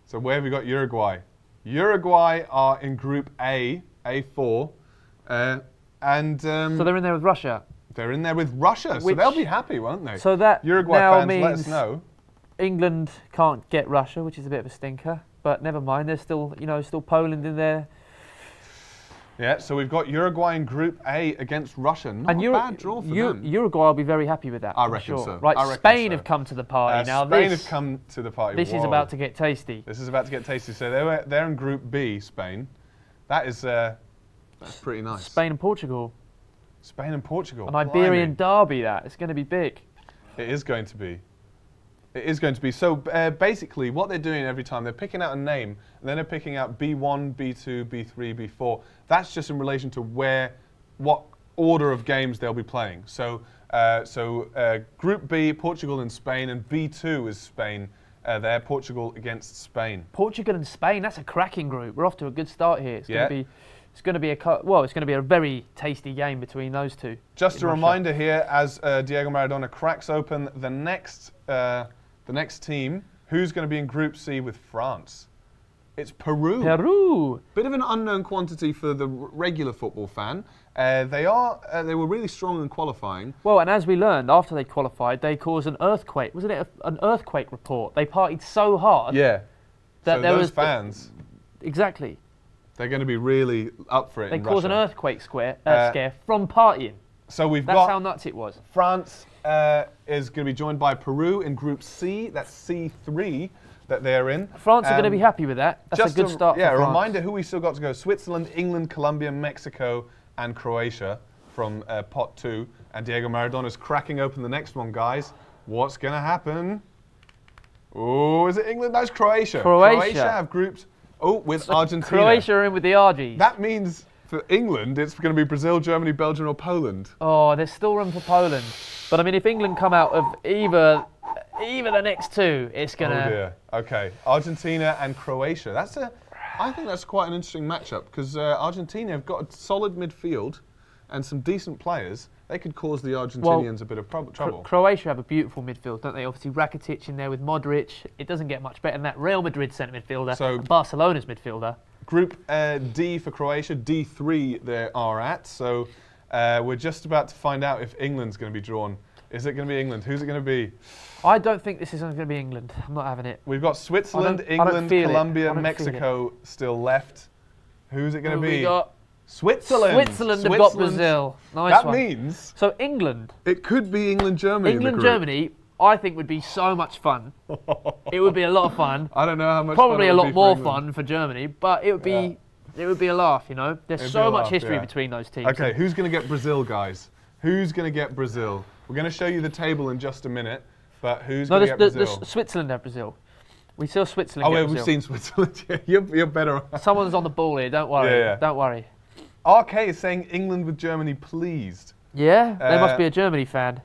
Speaker 1: So where have we got Uruguay? Uruguay are in Group A, A4. So
Speaker 2: they're in there with Russia.
Speaker 1: They're in there with Russia, so they'll be happy, won't they?
Speaker 2: So that
Speaker 1: Uruguay
Speaker 2: now
Speaker 1: fans,
Speaker 2: means
Speaker 1: let us know.
Speaker 2: England can't get Russia, which is a bit of a stinker. But never mind, there's still, still Poland in there.
Speaker 1: Yeah, so we've got Uruguay in Group A against Russia. Not a bad draw for them.
Speaker 2: Uruguay will be very happy with that.
Speaker 1: I reckon so.
Speaker 2: Right, Spain have come to the party now.
Speaker 1: Spain have come to the party.
Speaker 2: This is about to get tasty.
Speaker 1: This is about to get tasty. So they're in Group B, Spain. That is that's pretty nice.
Speaker 2: Spain and Portugal.
Speaker 1: Spain and Portugal.
Speaker 2: An Iberian derby. It's going to be big.
Speaker 1: It is going to be. It is going to be. So basically what they're doing every time, they're picking out a name, and then they're picking out B1, B2, B3, B4. That's just in relation to what order of games they'll be playing. So Group B, Portugal and Spain, and B2 is Spain. There, Portugal against Spain.
Speaker 2: Portugal and Spain, that's a cracking group. We're off to a good start here. It's going to be a very tasty game between those two.
Speaker 1: Just a reminder here, as Diego Maradona cracks open the next team, who's going to be in Group C with France? It's Peru.
Speaker 2: Peru.
Speaker 1: Bit of an unknown quantity for the regular football fan. They were really strong in qualifying.
Speaker 2: Well, and as we learned, after they qualified, they caused an earthquake. Wasn't it an earthquake report? They partied so hard.
Speaker 1: Yeah.
Speaker 2: That
Speaker 1: so
Speaker 2: there
Speaker 1: those fans.
Speaker 2: Exactly.
Speaker 1: They're going to be really up for it.
Speaker 2: They caused an earthquake scare from partying.
Speaker 1: So
Speaker 2: that's how nuts it was.
Speaker 1: France is going to be joined by Peru in Group C. That's C3 that they're in.
Speaker 2: France are going to be happy with that. That's a good start.
Speaker 1: Yeah,
Speaker 2: for
Speaker 1: a
Speaker 2: France.
Speaker 1: reminder who we still got to go: Switzerland, England, Colombia, Mexico, and Croatia from pot 2. And Diego Maradona's cracking open the next one, guys. What's going to happen? Oh, is it England? No, it's Croatia.
Speaker 2: Croatia
Speaker 1: have grouped Oh, with Argentina.
Speaker 2: Croatia are in with the Argies.
Speaker 1: That means for England, it's going to be Brazil, Germany, Belgium, or Poland.
Speaker 2: Oh, there's still room for Poland. But I mean, if England come out of either the next two, it's going to...
Speaker 1: Oh dear. Okay. Argentina and Croatia. I think that's quite an interesting matchup because Argentina have got a solid midfield and some decent players. They could cause the Argentinians a bit of trouble.
Speaker 2: Croatia have a beautiful midfield, don't they? Obviously, Rakitic in there with Modric. It doesn't get much better than that. Real Madrid centre midfielder, and Barcelona's midfielder.
Speaker 1: Group D for Croatia, D3 they are at. So we're just about to find out if England's going to be drawn. Is it going to be England? Who's it going to be?
Speaker 2: I don't think this is going to be England. I'm not having it.
Speaker 1: We've got Switzerland, England, Colombia, Mexico still left. Who's it going to be?
Speaker 2: We got
Speaker 1: Switzerland.
Speaker 2: Switzerland have got Brazil. Nice
Speaker 1: that
Speaker 2: one.
Speaker 1: means...
Speaker 2: So England.
Speaker 1: It could be England, Germany
Speaker 2: England, Germany, I think would be so much fun. It would be a lot of fun.
Speaker 1: I don't know how much
Speaker 2: Probably
Speaker 1: fun
Speaker 2: a lot more
Speaker 1: for
Speaker 2: fun for Germany, but it would be a laugh, you know? There's so much history between those teams.
Speaker 1: Okay, who's going to get Brazil, guys? Who's going to get Brazil? We're going to show you the table in just a minute, but who's going to get Brazil?
Speaker 2: Switzerland have Brazil. We saw Switzerland
Speaker 1: get
Speaker 2: Brazil.
Speaker 1: We've seen Switzerland. You're better.
Speaker 2: Someone's on the ball here, don't worry. Don't worry.
Speaker 1: RK is saying England with Germany pleased.
Speaker 2: Yeah? They must be a Germany fan.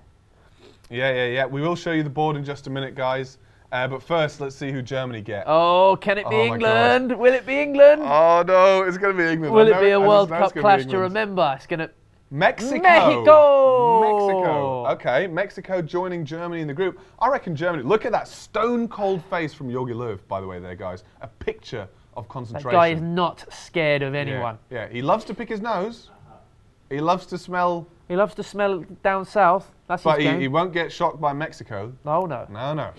Speaker 1: Yeah. We will show you the board in just a minute, guys. But first, let's see who Germany get.
Speaker 2: Oh, can it be England? Will it be England?
Speaker 1: Oh, no, it's going to be England.
Speaker 2: Will it be a World Cup clash to remember? It's going to...
Speaker 1: Mexico! Okay, Mexico joining Germany in the group. I reckon Germany... Look at that stone-cold face from Jogi Löw, by the way, there, guys. A picture of concentration.
Speaker 2: That guy is not scared of anyone.
Speaker 1: Yeah, he loves to pick his nose. He loves to smell...
Speaker 2: He loves to smell down south. That's his game.
Speaker 1: But he won't get shocked by Mexico.
Speaker 2: Oh, no.
Speaker 1: No.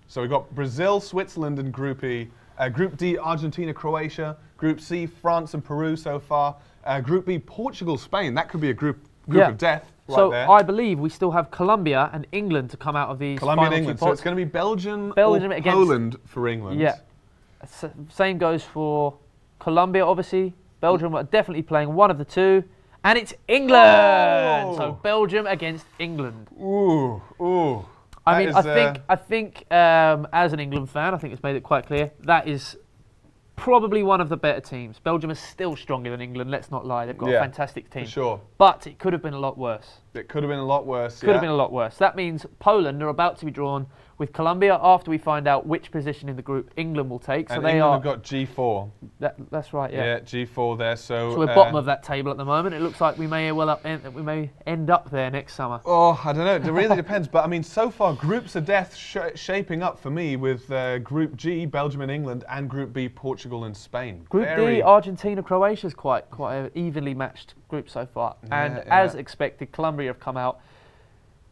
Speaker 1: So we've got Brazil, Switzerland in Group E. Group D, Argentina, Croatia. Group C, France and Peru so far. Group B, Portugal, Spain. That could be a group of death right there.
Speaker 2: So I believe we still have Colombia and England to come out of these
Speaker 1: Colombia
Speaker 2: final
Speaker 1: and England.
Speaker 2: two pots.
Speaker 1: So it's going to be Belgium
Speaker 2: against
Speaker 1: Poland for England.
Speaker 2: Yeah. Same goes for Colombia, obviously. Belgium are definitely playing one of the two. And it's England!
Speaker 1: Oh!
Speaker 2: So Belgium against England.
Speaker 1: Ooh.
Speaker 2: I mean, I think as an England fan, I think it's made it quite clear, that is probably one of the better teams. Belgium is still stronger than England, let's not lie. They've got a fantastic team.
Speaker 1: For sure.
Speaker 2: But it could have been a lot worse.
Speaker 1: It could have been a lot worse,
Speaker 2: Could have been a lot worse. That means Poland are about to be drawn with Colombia after we find out which position in the group England will take. So
Speaker 1: and
Speaker 2: they
Speaker 1: England have got G4.
Speaker 2: That's right, yeah.
Speaker 1: Yeah, G4 there. So
Speaker 2: we're bottom of that table at the moment. It looks like we may end up there next summer.
Speaker 1: Oh, I don't know. It really depends. But I mean, so far, groups of death shaping up for me with Group G, Belgium and England, and Group B, Portugal and Spain.
Speaker 2: Group D, Argentina, Croatia is quite an evenly matched group so far. And as expected, Colombia have come out.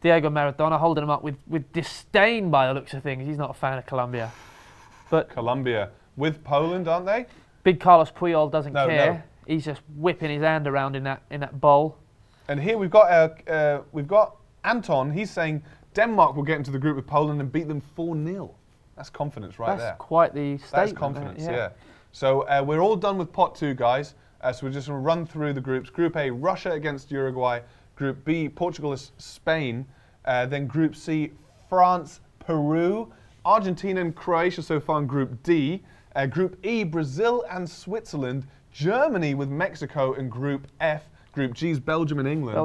Speaker 2: Diego Maradona holding them up with disdain by the looks of things. He's not a fan of Colombia. But
Speaker 1: Colombia with Poland, aren't they?
Speaker 2: Big Carlos Puyol doesn't care.
Speaker 1: No.
Speaker 2: He's just whipping his hand around in that bowl.
Speaker 1: And here we've got Anton. He's saying Denmark will get into the group with Poland and beat them 4-0. That's confidence right there.
Speaker 2: That's quite the statement.
Speaker 1: That's confidence, yeah. So we're all done with pot 2, guys. So we're just going to run through the groups. Group A, Russia against Uruguay. Group B, Portugal is Spain. Then Group C, France, Peru. Argentina and Croatia so far in Group D. Group E, Brazil and Switzerland. Germany with Mexico in Group F. Group G is Belgium and England.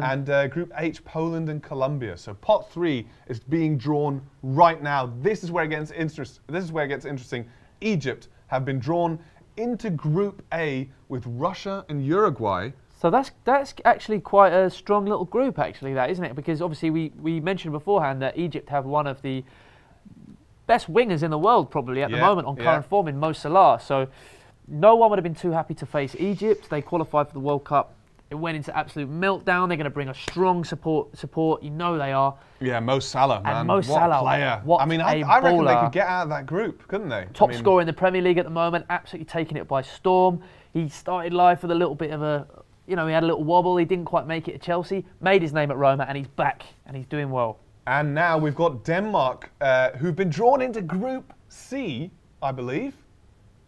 Speaker 1: And Group H, Poland and Colombia. So pot 3 is being drawn right now. This is where it gets interesting. Egypt have been drawn into Group A with Russia and Uruguay.
Speaker 2: So that's actually quite a strong little group, actually, that, isn't it? Because obviously we mentioned beforehand that Egypt have one of the best wingers in the world probably at the moment on current form in Mo Salah. So no one would have been too happy to face Egypt. They qualified for the World Cup. It went into absolute meltdown. They're going to bring a strong support. You know they are.
Speaker 1: Yeah, Mo Salah, man.
Speaker 2: And Mo Salah,
Speaker 1: what a player.
Speaker 2: What
Speaker 1: I mean,
Speaker 2: I
Speaker 1: reckon they could get out of that group, couldn't they?
Speaker 2: Top scorer in the Premier League at the moment, absolutely taking it by storm. He started life with a little bit of a... he had a little wobble. He didn't quite make it at Chelsea. Made his name at Roma, and he's back, and he's doing well.
Speaker 1: And now we've got Denmark, who've been drawn into Group C, I believe.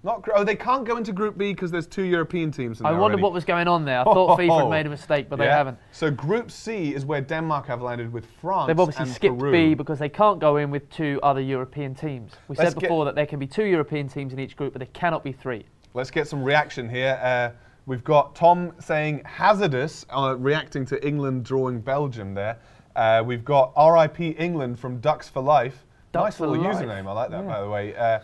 Speaker 1: Oh, they can't go into Group B because there's 2 European teams in there
Speaker 2: I wondered
Speaker 1: already.
Speaker 2: what was going on there. I thought FIFA had made a mistake, but they haven't.
Speaker 1: So Group C is where Denmark have landed with France.
Speaker 2: They've obviously
Speaker 1: and
Speaker 2: skipped
Speaker 1: Peru.
Speaker 2: B because they can't go in with 2 other European teams. We said before that there can be 2 European teams in each group, but there cannot be 3.
Speaker 1: Let's get some reaction here. We've got Tom saying hazardous, reacting to England drawing Belgium there. We've got RIP England from Ducks for Life. Nice little username, I like that, by the way.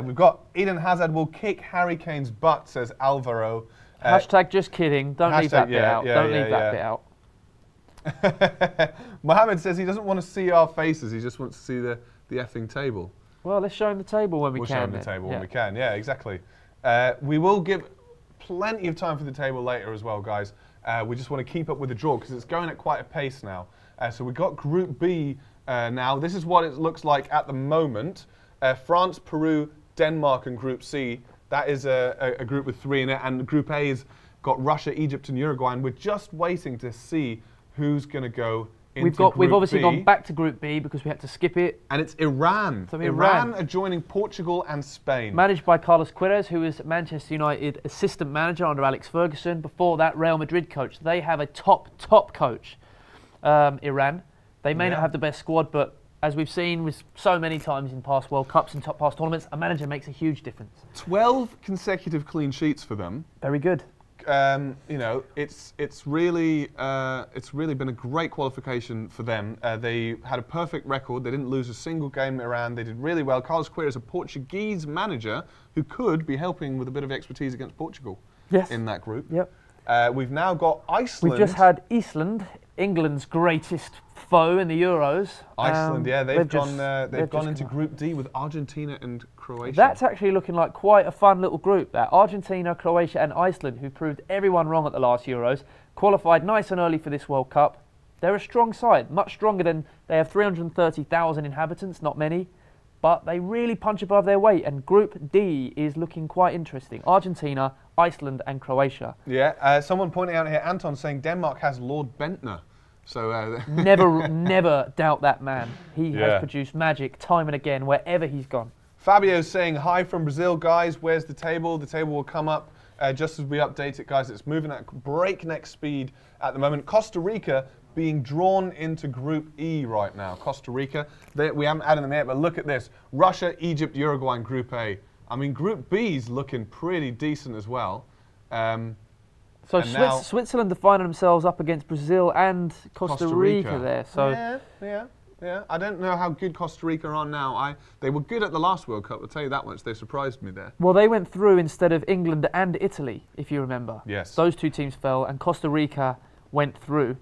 Speaker 1: We've got Eden Hazard will kick Harry Kane's butt, says Alvaro.
Speaker 2: Hashtag just kidding. Don't leave that bit out. Don't leave that bit out.
Speaker 1: Mohammed says he doesn't want to see our faces. He just wants to see the effing table.
Speaker 2: Well, let's show him the table when we can.
Speaker 1: We'll show him the table when we can. Yeah, exactly. We will give plenty of time for the table later as well, guys. We just want to keep up with the draw because it's going at quite a pace now. So we've got Group B now. This is what it looks like at the moment. France, Peru, Denmark and Group C. That is a group with 3 in it. And Group A has got Russia, Egypt and Uruguay. And we're just waiting to see who's going to go into Group B.
Speaker 2: We've obviously gone back to Group B because we had to skip it.
Speaker 1: And it's Iran.
Speaker 2: So
Speaker 1: Iran are joining Portugal and Spain.
Speaker 2: Managed by Carlos Queiroz, who is Manchester United assistant manager under Alex Ferguson. Before that, Real Madrid coach. They have a top coach, Iran. They may not have the best squad, but as we've seen with so many times in past World Cups and past tournaments, a manager makes a huge difference.
Speaker 1: 12 consecutive clean sheets for them.
Speaker 2: Very good.
Speaker 1: You know, it's really been a great qualification for them. They had a perfect record. They didn't lose a single game in Iran. They did really well. Carlos Queiroz is a Portuguese manager who could be helping with a bit of expertise against Portugal in that group.
Speaker 2: Yep.
Speaker 1: We've now got Iceland.
Speaker 2: We've just had Iceland, England's greatest foe in the Euros.
Speaker 1: Iceland, they've gone into Group D with Argentina and Croatia.
Speaker 2: That's actually looking like quite a fun little group there. Argentina, Croatia and Iceland, who proved everyone wrong at the last Euros, qualified nice and early for this World Cup. They're a strong side, much stronger than they have 330,000 inhabitants, not many, but they really punch above their weight, and Group D is looking quite interesting. Argentina, Iceland and Croatia.
Speaker 1: Yeah, someone pointing out here, Anton saying Denmark has Lord Bentner. So
Speaker 2: never doubt that man. He has produced magic time and again wherever he's gone.
Speaker 1: Fabio's saying hi from Brazil, guys. Where's the table? The table will come up just as we update it, guys. It's moving at breakneck speed at the moment. Costa Rica being drawn into Group E right now. Costa Rica, we haven't added them yet, but look at this. Russia, Egypt, Uruguay and Group A. I mean, Group B's looking pretty decent as well.
Speaker 2: So Switzerland are finding themselves up against Brazil and Costa Rica there. So
Speaker 1: yeah. I don't know how good Costa Rica are now. They were good at the last World Cup, I'll tell you that much. They surprised me there.
Speaker 2: Well, they went through instead of England and Italy, if you remember.
Speaker 1: Yes.
Speaker 2: Those 2 teams fell and Costa Rica went through.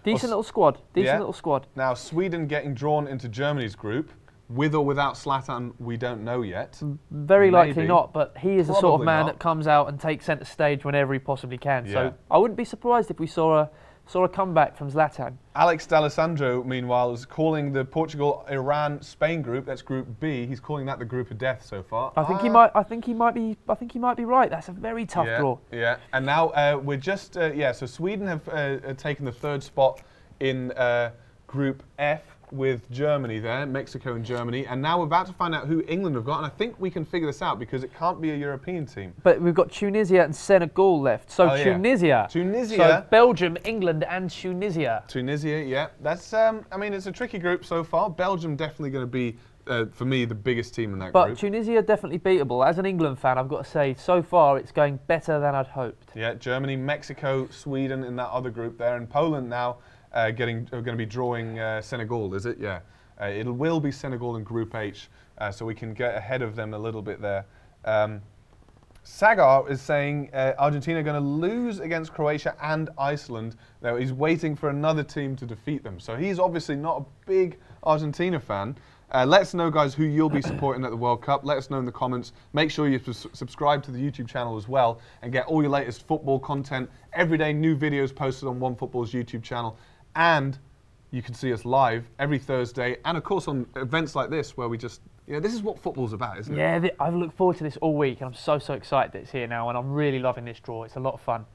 Speaker 2: Decent little squad. Little squad.
Speaker 1: Now, Sweden getting drawn into Germany's group. With or without Zlatan, we don't know yet.
Speaker 2: Very likely not, but he is the sort of man
Speaker 1: not.
Speaker 2: that comes out and takes centre stage whenever he possibly can.
Speaker 1: Yeah.
Speaker 2: So I wouldn't be surprised if we saw a comeback from Zlatan.
Speaker 1: Alex D'Alessandro, meanwhile, is calling the Portugal-Iran-Spain group, that's Group B. He's calling that the group of death so far.
Speaker 2: I think he might be right. That's a very tough draw.
Speaker 1: Yeah, and now we're just so Sweden have taken the 3rd spot in Group F with Germany there, Mexico and Germany, and now we're about to find out who England have got, and I think we can figure this out because it can't be a European team.
Speaker 2: But we've got Tunisia and Senegal left. So Tunisia. So Belgium, England and Tunisia.
Speaker 1: Tunisia, yeah. That's, I mean, it's a tricky group so far. Belgium definitely going to be, for me, the biggest team in that group.
Speaker 2: But Tunisia definitely beatable. As an England fan, I've got to say, so far it's going better than I'd hoped.
Speaker 1: Yeah, Germany, Mexico, Sweden in that other group there, and Poland now going to be drawing Senegal, is it? Yeah. It will be Senegal in Group H, so we can get ahead of them a little bit there. Sagar is saying Argentina are going to lose against Croatia and Iceland. Now, he's waiting for another team to defeat them. So he's obviously not a big Argentina fan. Let us know, guys, who you'll be supporting at the World Cup. Let us know in the comments. Make sure you subscribe to the YouTube channel as well and get all your latest football content. Every day, new videos posted on Onefootball's YouTube channel. And you can see us live every Thursday, and of course on events like this where we just, this is what football's about, isn't it?
Speaker 2: Yeah, I've looked forward to this all week, and I'm so excited that it's here now, and I'm really loving this draw. It's a lot of fun.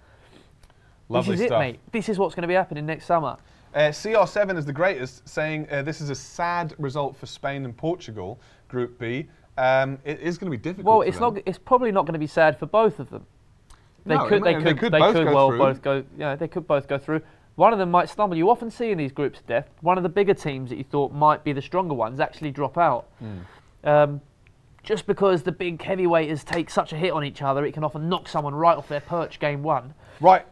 Speaker 1: Lovely
Speaker 2: stuff.
Speaker 1: This is it,
Speaker 2: mate. This is what's going to be happening next summer.
Speaker 1: CR7 is the greatest, saying this is a sad result for Spain and Portugal, Group B. it is going to be difficult.
Speaker 2: Well,
Speaker 1: for
Speaker 2: it's
Speaker 1: them.
Speaker 2: not. It's probably not going to be sad for both of them. They
Speaker 1: No,
Speaker 2: could both go. Yeah, they could both go through. One of them might stumble. You often see in these groups of death, one of the bigger teams that you thought might be the stronger ones actually drop out. Just because the big heavyweights take such a hit on each other, it can often knock someone right off their perch game one.
Speaker 1: Right.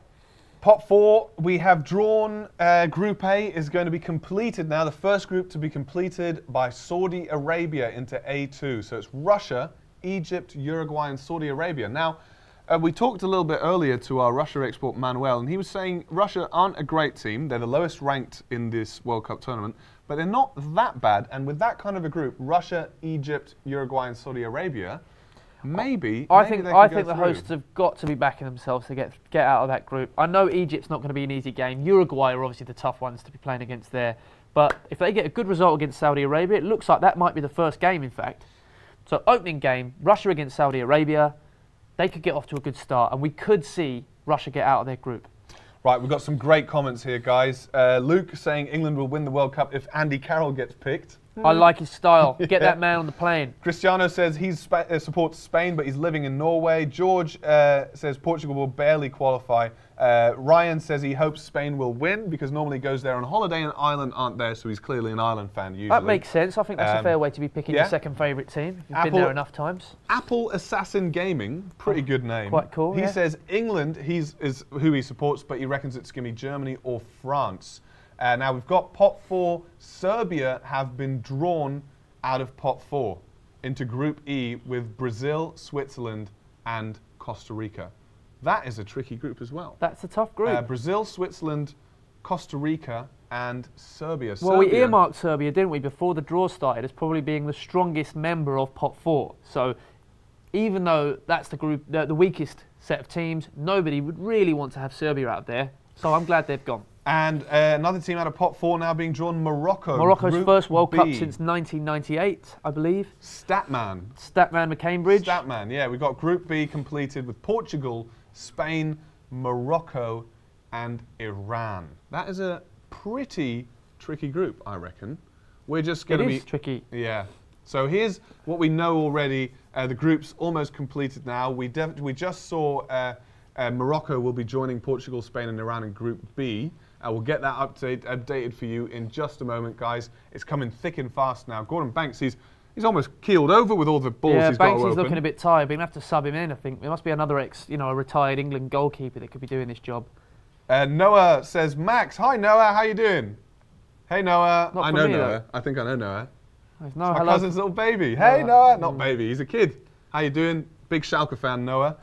Speaker 1: Pot 4, we have drawn. Group A is going to be completed now. The first group to be completed by Saudi Arabia into A2. So it's Russia, Egypt, Uruguay, and Saudi Arabia. Now, we talked a little bit earlier to our Russia expert Manuel, and he was saying Russia aren't a great team. They're the lowest ranked in this World Cup tournament, but they're not that bad. And with that kind of a group, Russia, Egypt, Uruguay, and Saudi Arabia, I think
Speaker 2: the hosts have got to be backing themselves to get out of that group. I know Egypt's not going to be an easy game. Uruguay are obviously the tough ones to be playing against there. But if they get a good result against Saudi Arabia, it looks like that might be the first game, in fact. So opening game, Russia against Saudi Arabia. They could get off to a good start, and we could see Russia get out of their group.
Speaker 1: Right, we've got some great comments here, guys. Luke saying England will win the World Cup if Andy Carroll gets picked.
Speaker 2: I like his style. Get that man on the plane.
Speaker 1: Cristiano says he supports Spain, but he's living in Norway. George says Portugal will barely qualify. Ryan says he hopes Spain will win because normally he goes there on holiday and Ireland aren't there, so he's clearly an Ireland fan usually.
Speaker 2: That makes sense. I think that's a fair way to be picking your second favourite team if you've been there enough times.
Speaker 1: Apple Assassin Gaming, pretty good name.
Speaker 2: Quite cool.
Speaker 1: He says England is who he supports, but he reckons it's going to be Germany or France. Now we've got pot 4. Serbia have been drawn out of pot 4 into Group E with Brazil, Switzerland, and Costa Rica. That is a tricky group as well.
Speaker 2: That's a tough group.
Speaker 1: Brazil, Switzerland, Costa Rica, and Serbia.
Speaker 2: Well, we earmarked Serbia, didn't we, before the draw started, as probably being the strongest member of pot 4. So even though that's the group, the weakest set of teams, nobody would really want to have Serbia out there. So I'm glad they've gone.
Speaker 1: And another team out of pot 4 now being drawn, Morocco.
Speaker 2: Morocco's
Speaker 1: Group
Speaker 2: first World
Speaker 1: B.
Speaker 2: Cup since 1998, I believe.
Speaker 1: Statman.
Speaker 2: Statman McCambridge.
Speaker 1: Statman, yeah. We've got Group B completed with Portugal, Spain, Morocco, and Iran. That is a pretty tricky group, I reckon. We're just going to be...
Speaker 2: It is tricky.
Speaker 1: Yeah. So here's what we know already. The group's almost completed now. We just saw... Morocco will be joining Portugal, Spain, and Iran in Group B. We'll get that updated for you in just a moment, guys. It's coming thick and fast now. Gordon Banks, he's almost keeled over with all the balls he's got to open.
Speaker 2: Yeah, Banks is looking a bit tired. We're going to have to sub him in, I think. There must be another a retired England goalkeeper that could be doing this job.
Speaker 1: Noah says, Max, hi Noah, how you doing? Hey Noah.
Speaker 2: I know
Speaker 1: Noah.
Speaker 2: Though.
Speaker 1: I think I know Noah.
Speaker 2: It's
Speaker 1: my cousin's little baby. Hey Noah. Not baby, he's a kid. How you doing? Big Schalke fan, Noah.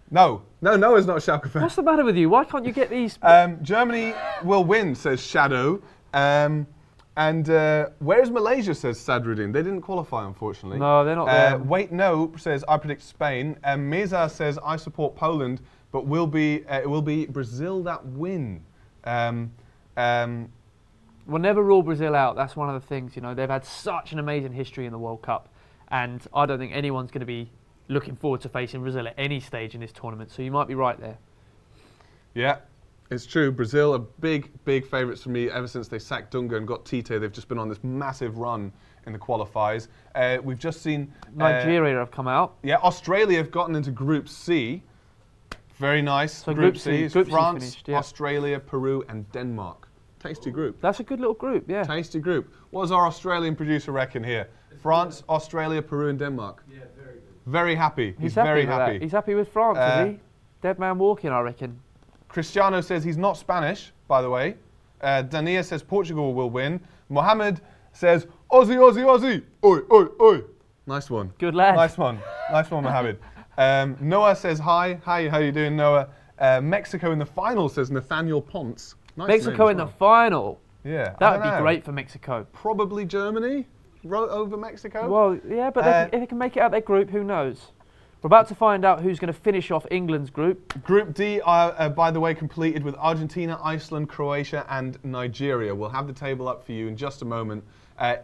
Speaker 1: No, Noah's not a Schalke fan.
Speaker 2: What's the matter with you? Why can't you get these?
Speaker 1: Germany will win, says Shadow. Where's Malaysia, says Sadruddin. They didn't qualify, unfortunately.
Speaker 2: No, they're not there.
Speaker 1: Wait, no, says I predict Spain. Mirza says I support Poland, but it will be Brazil that win.
Speaker 2: We'll never rule Brazil out. That's one of the things, they've had such an amazing history in the World Cup. And I don't think anyone's going to be looking forward to facing Brazil at any stage in this tournament, so you might be right there.
Speaker 1: Yeah, it's true. Brazil are big favourites for me ever since they sacked Dunga and got Tite. They've just been on this massive run in the qualifiers. We've just seen...
Speaker 2: Nigeria have come out.
Speaker 1: Yeah, Australia have gotten into Group C. Very nice.
Speaker 2: So
Speaker 1: Group C is France,
Speaker 2: finished, yeah.
Speaker 1: Australia, Peru and Denmark. Tasty group.
Speaker 2: That's a good little group, yeah.
Speaker 1: Tasty group. What does our Australian producer reckon here? France, Australia, Peru and Denmark.
Speaker 4: Yeah, very good.
Speaker 1: Very happy.
Speaker 2: He's
Speaker 1: very happy.
Speaker 2: He's happy with France, is he? Dead man walking, I reckon.
Speaker 1: Cristiano says he's not Spanish, by the way. Dania says Portugal will win. Mohammed says Aussie, Aussie, Aussie. Oi, oi, oi. Nice one.
Speaker 2: Good lad.
Speaker 1: Nice one. Nice one, Mohammed. Noah says hi. Hi, how you doing, Noah? Mexico in the final, says Nathaniel Ponce. Nice
Speaker 2: Mexico in the final.
Speaker 1: Yeah.
Speaker 2: That would be great for Mexico.
Speaker 1: Probably Germany over Mexico.
Speaker 2: Well, yeah, but if they can make it out their group, who knows? We're about to find out who's going to finish off England's group.
Speaker 1: Group D, by the way, completed with Argentina, Iceland, Croatia and Nigeria. We'll have the table up for you in just a moment.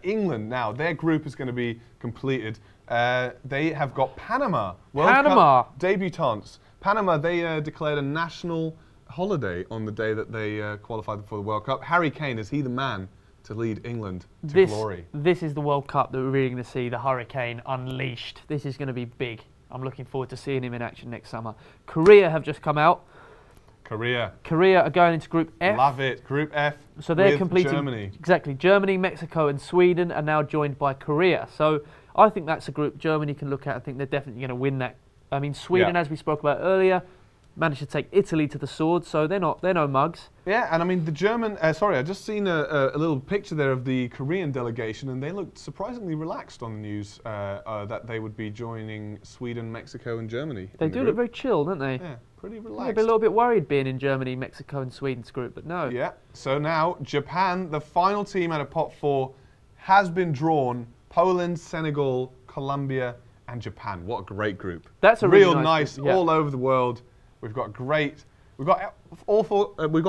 Speaker 1: England now, their group is going to be completed. They have got Panama. World Cup debutants. Panama, they declared a national holiday on the day that they qualified for the World Cup. Harry Kane, is he the man to lead England to glory.
Speaker 2: This is the World Cup that we're really going to see the Hurricane unleashed. This is going to be big. I'm looking forward to seeing him in action next summer. Korea have just come out. Korea are going into Group F.
Speaker 1: Love it. Group F.
Speaker 2: So they're
Speaker 1: with
Speaker 2: completing
Speaker 1: Germany.
Speaker 2: Exactly. Germany, Mexico, and Sweden are now joined by Korea. So I think that's a group Germany can look at. I think they're definitely going to win that. I mean, Sweden, as we spoke about earlier, managed to take Italy to the sword, so they're no mugs.
Speaker 1: Yeah, and I mean the German. Sorry, I just seen a little picture there of the Korean delegation, and they looked surprisingly relaxed on the news that they would be joining Sweden, Mexico, and Germany.
Speaker 2: They do look very chill, don't they?
Speaker 1: Yeah, pretty relaxed.
Speaker 2: They'd be a little bit worried being in Germany, Mexico, and Sweden's group, but no.
Speaker 1: Yeah. So now Japan, the final team out of pot 4, has been drawn. Poland, Senegal, Colombia, and Japan. What a great group.
Speaker 2: That's a
Speaker 1: real
Speaker 2: really
Speaker 1: nice
Speaker 2: group, yeah.
Speaker 1: all over the world. We've got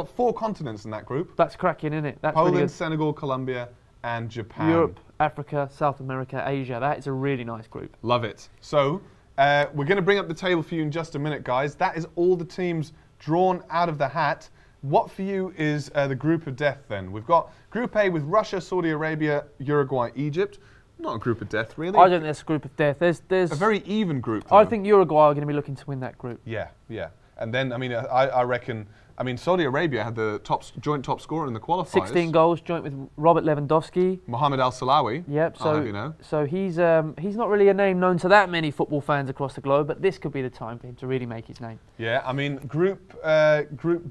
Speaker 1: 4 continents in that group.
Speaker 2: That's cracking, isn't it? That's
Speaker 1: Poland,
Speaker 2: really good.
Speaker 1: Senegal, Colombia, and Japan.
Speaker 2: Europe, Africa, South America, Asia. That is a really nice group.
Speaker 1: Love it. So we're going to bring up the table for you in just a minute, guys. That is all the teams drawn out of the hat. What for you is the group of death then? We've got Group A with Russia, Saudi Arabia, Uruguay, Egypt. Not a group of death, really.
Speaker 2: I don't think there's a group of death. There's
Speaker 1: a very even group, though.
Speaker 2: I think Uruguay are going to be looking to win that group.
Speaker 1: Yeah, yeah. And then, I mean, I reckon, Saudi Arabia had the joint top scorer in the qualifiers.
Speaker 2: 16 goals, joint with Robert Lewandowski.
Speaker 1: Mohamed Al-Salawi.
Speaker 2: Yep.
Speaker 1: I'll have you know.
Speaker 2: So he's not really a name known to that many football fans across the globe, but this could be the time for him to really make his name.
Speaker 1: Yeah, I mean, Group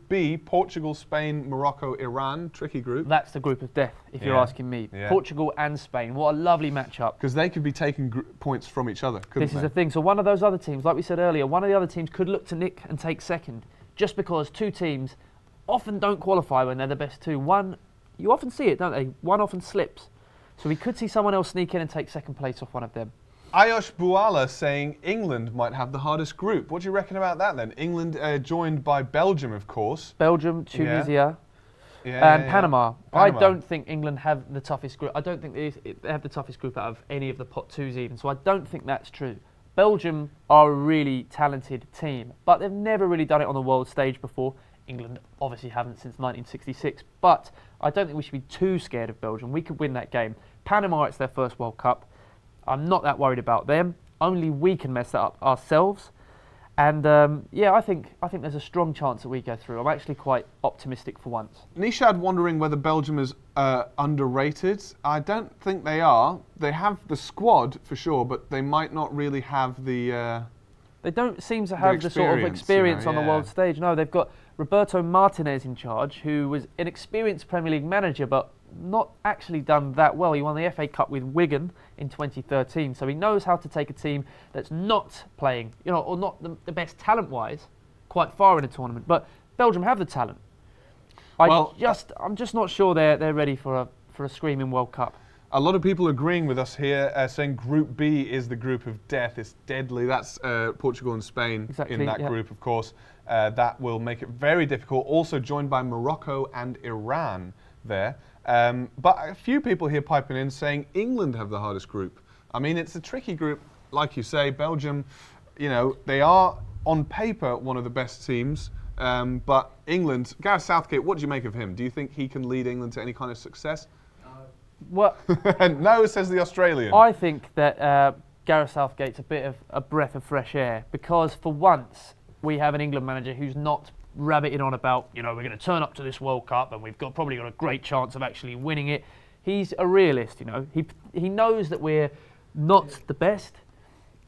Speaker 1: B, Portugal, Spain, Morocco, Iran. Tricky group.
Speaker 2: That's the group of death, if you're asking me.
Speaker 1: Yeah.
Speaker 2: Portugal and Spain. What a lovely matchup.
Speaker 1: Because they could be taking points from each other, couldn't
Speaker 2: This is the thing. So one of those other teams, like we said earlier, one of the other teams could look to nick and take second, just because two teams often don't qualify when they're the best two. One, you often see it, don't they? One often slips. So we could see someone else sneak in and take second place off one of them.
Speaker 1: Ayush Buala saying England might have the hardest group. What do you reckon about that then? England joined by Belgium, of course.
Speaker 2: Belgium, Tunisia, and Panama. I don't think England have the toughest group. I don't think they have the toughest group out of any of the pot 2s even. So I don't think that's true. Belgium are a really talented team, but they've never really done it on the world stage before. England obviously haven't since 1966, but I don't think we should be too scared of Belgium. We could win that game. Panama, it's their first World Cup. I'm not that worried about them. Only we can mess that up ourselves. And I think there's a strong chance that we go through. I'm actually quite optimistic for once.
Speaker 1: Nishad wondering whether Belgium is underrated. I don't think they are. They have the squad for sure, but they might not really have the.
Speaker 2: They don't seem to have the sort of experience on the world stage. No, they've got Roberto Martinez in charge, who was an experienced Premier League manager, but not actually done that well. He won the FA Cup with Wigan in 2013, so he knows how to take a team that's not playing, or not the best talent-wise, quite far in a tournament. But Belgium have the talent. I'm just not sure they're ready for a screaming World Cup.
Speaker 1: A lot of people agreeing with us here, saying Group B is the group of death. It's deadly. That's Portugal and Spain in that group, of course. That will make it very difficult. Also joined by Morocco and Iran there. But a few people here piping in saying England have the hardest group. I mean, it's a tricky group, like you say. Belgium, they are on paper one of the best teams. But England, Gareth Southgate, what do you make of him? Do you think he can lead England to any kind of success?
Speaker 2: Well,
Speaker 1: no, says the Australian.
Speaker 2: I think that Gareth Southgate's a bit of a breath of fresh air, because for once we have an England manager who's not rabbiting on about, we're going to turn up to this World Cup and we've probably got a great chance of actually winning it. He's a realist, He knows that we're not the best,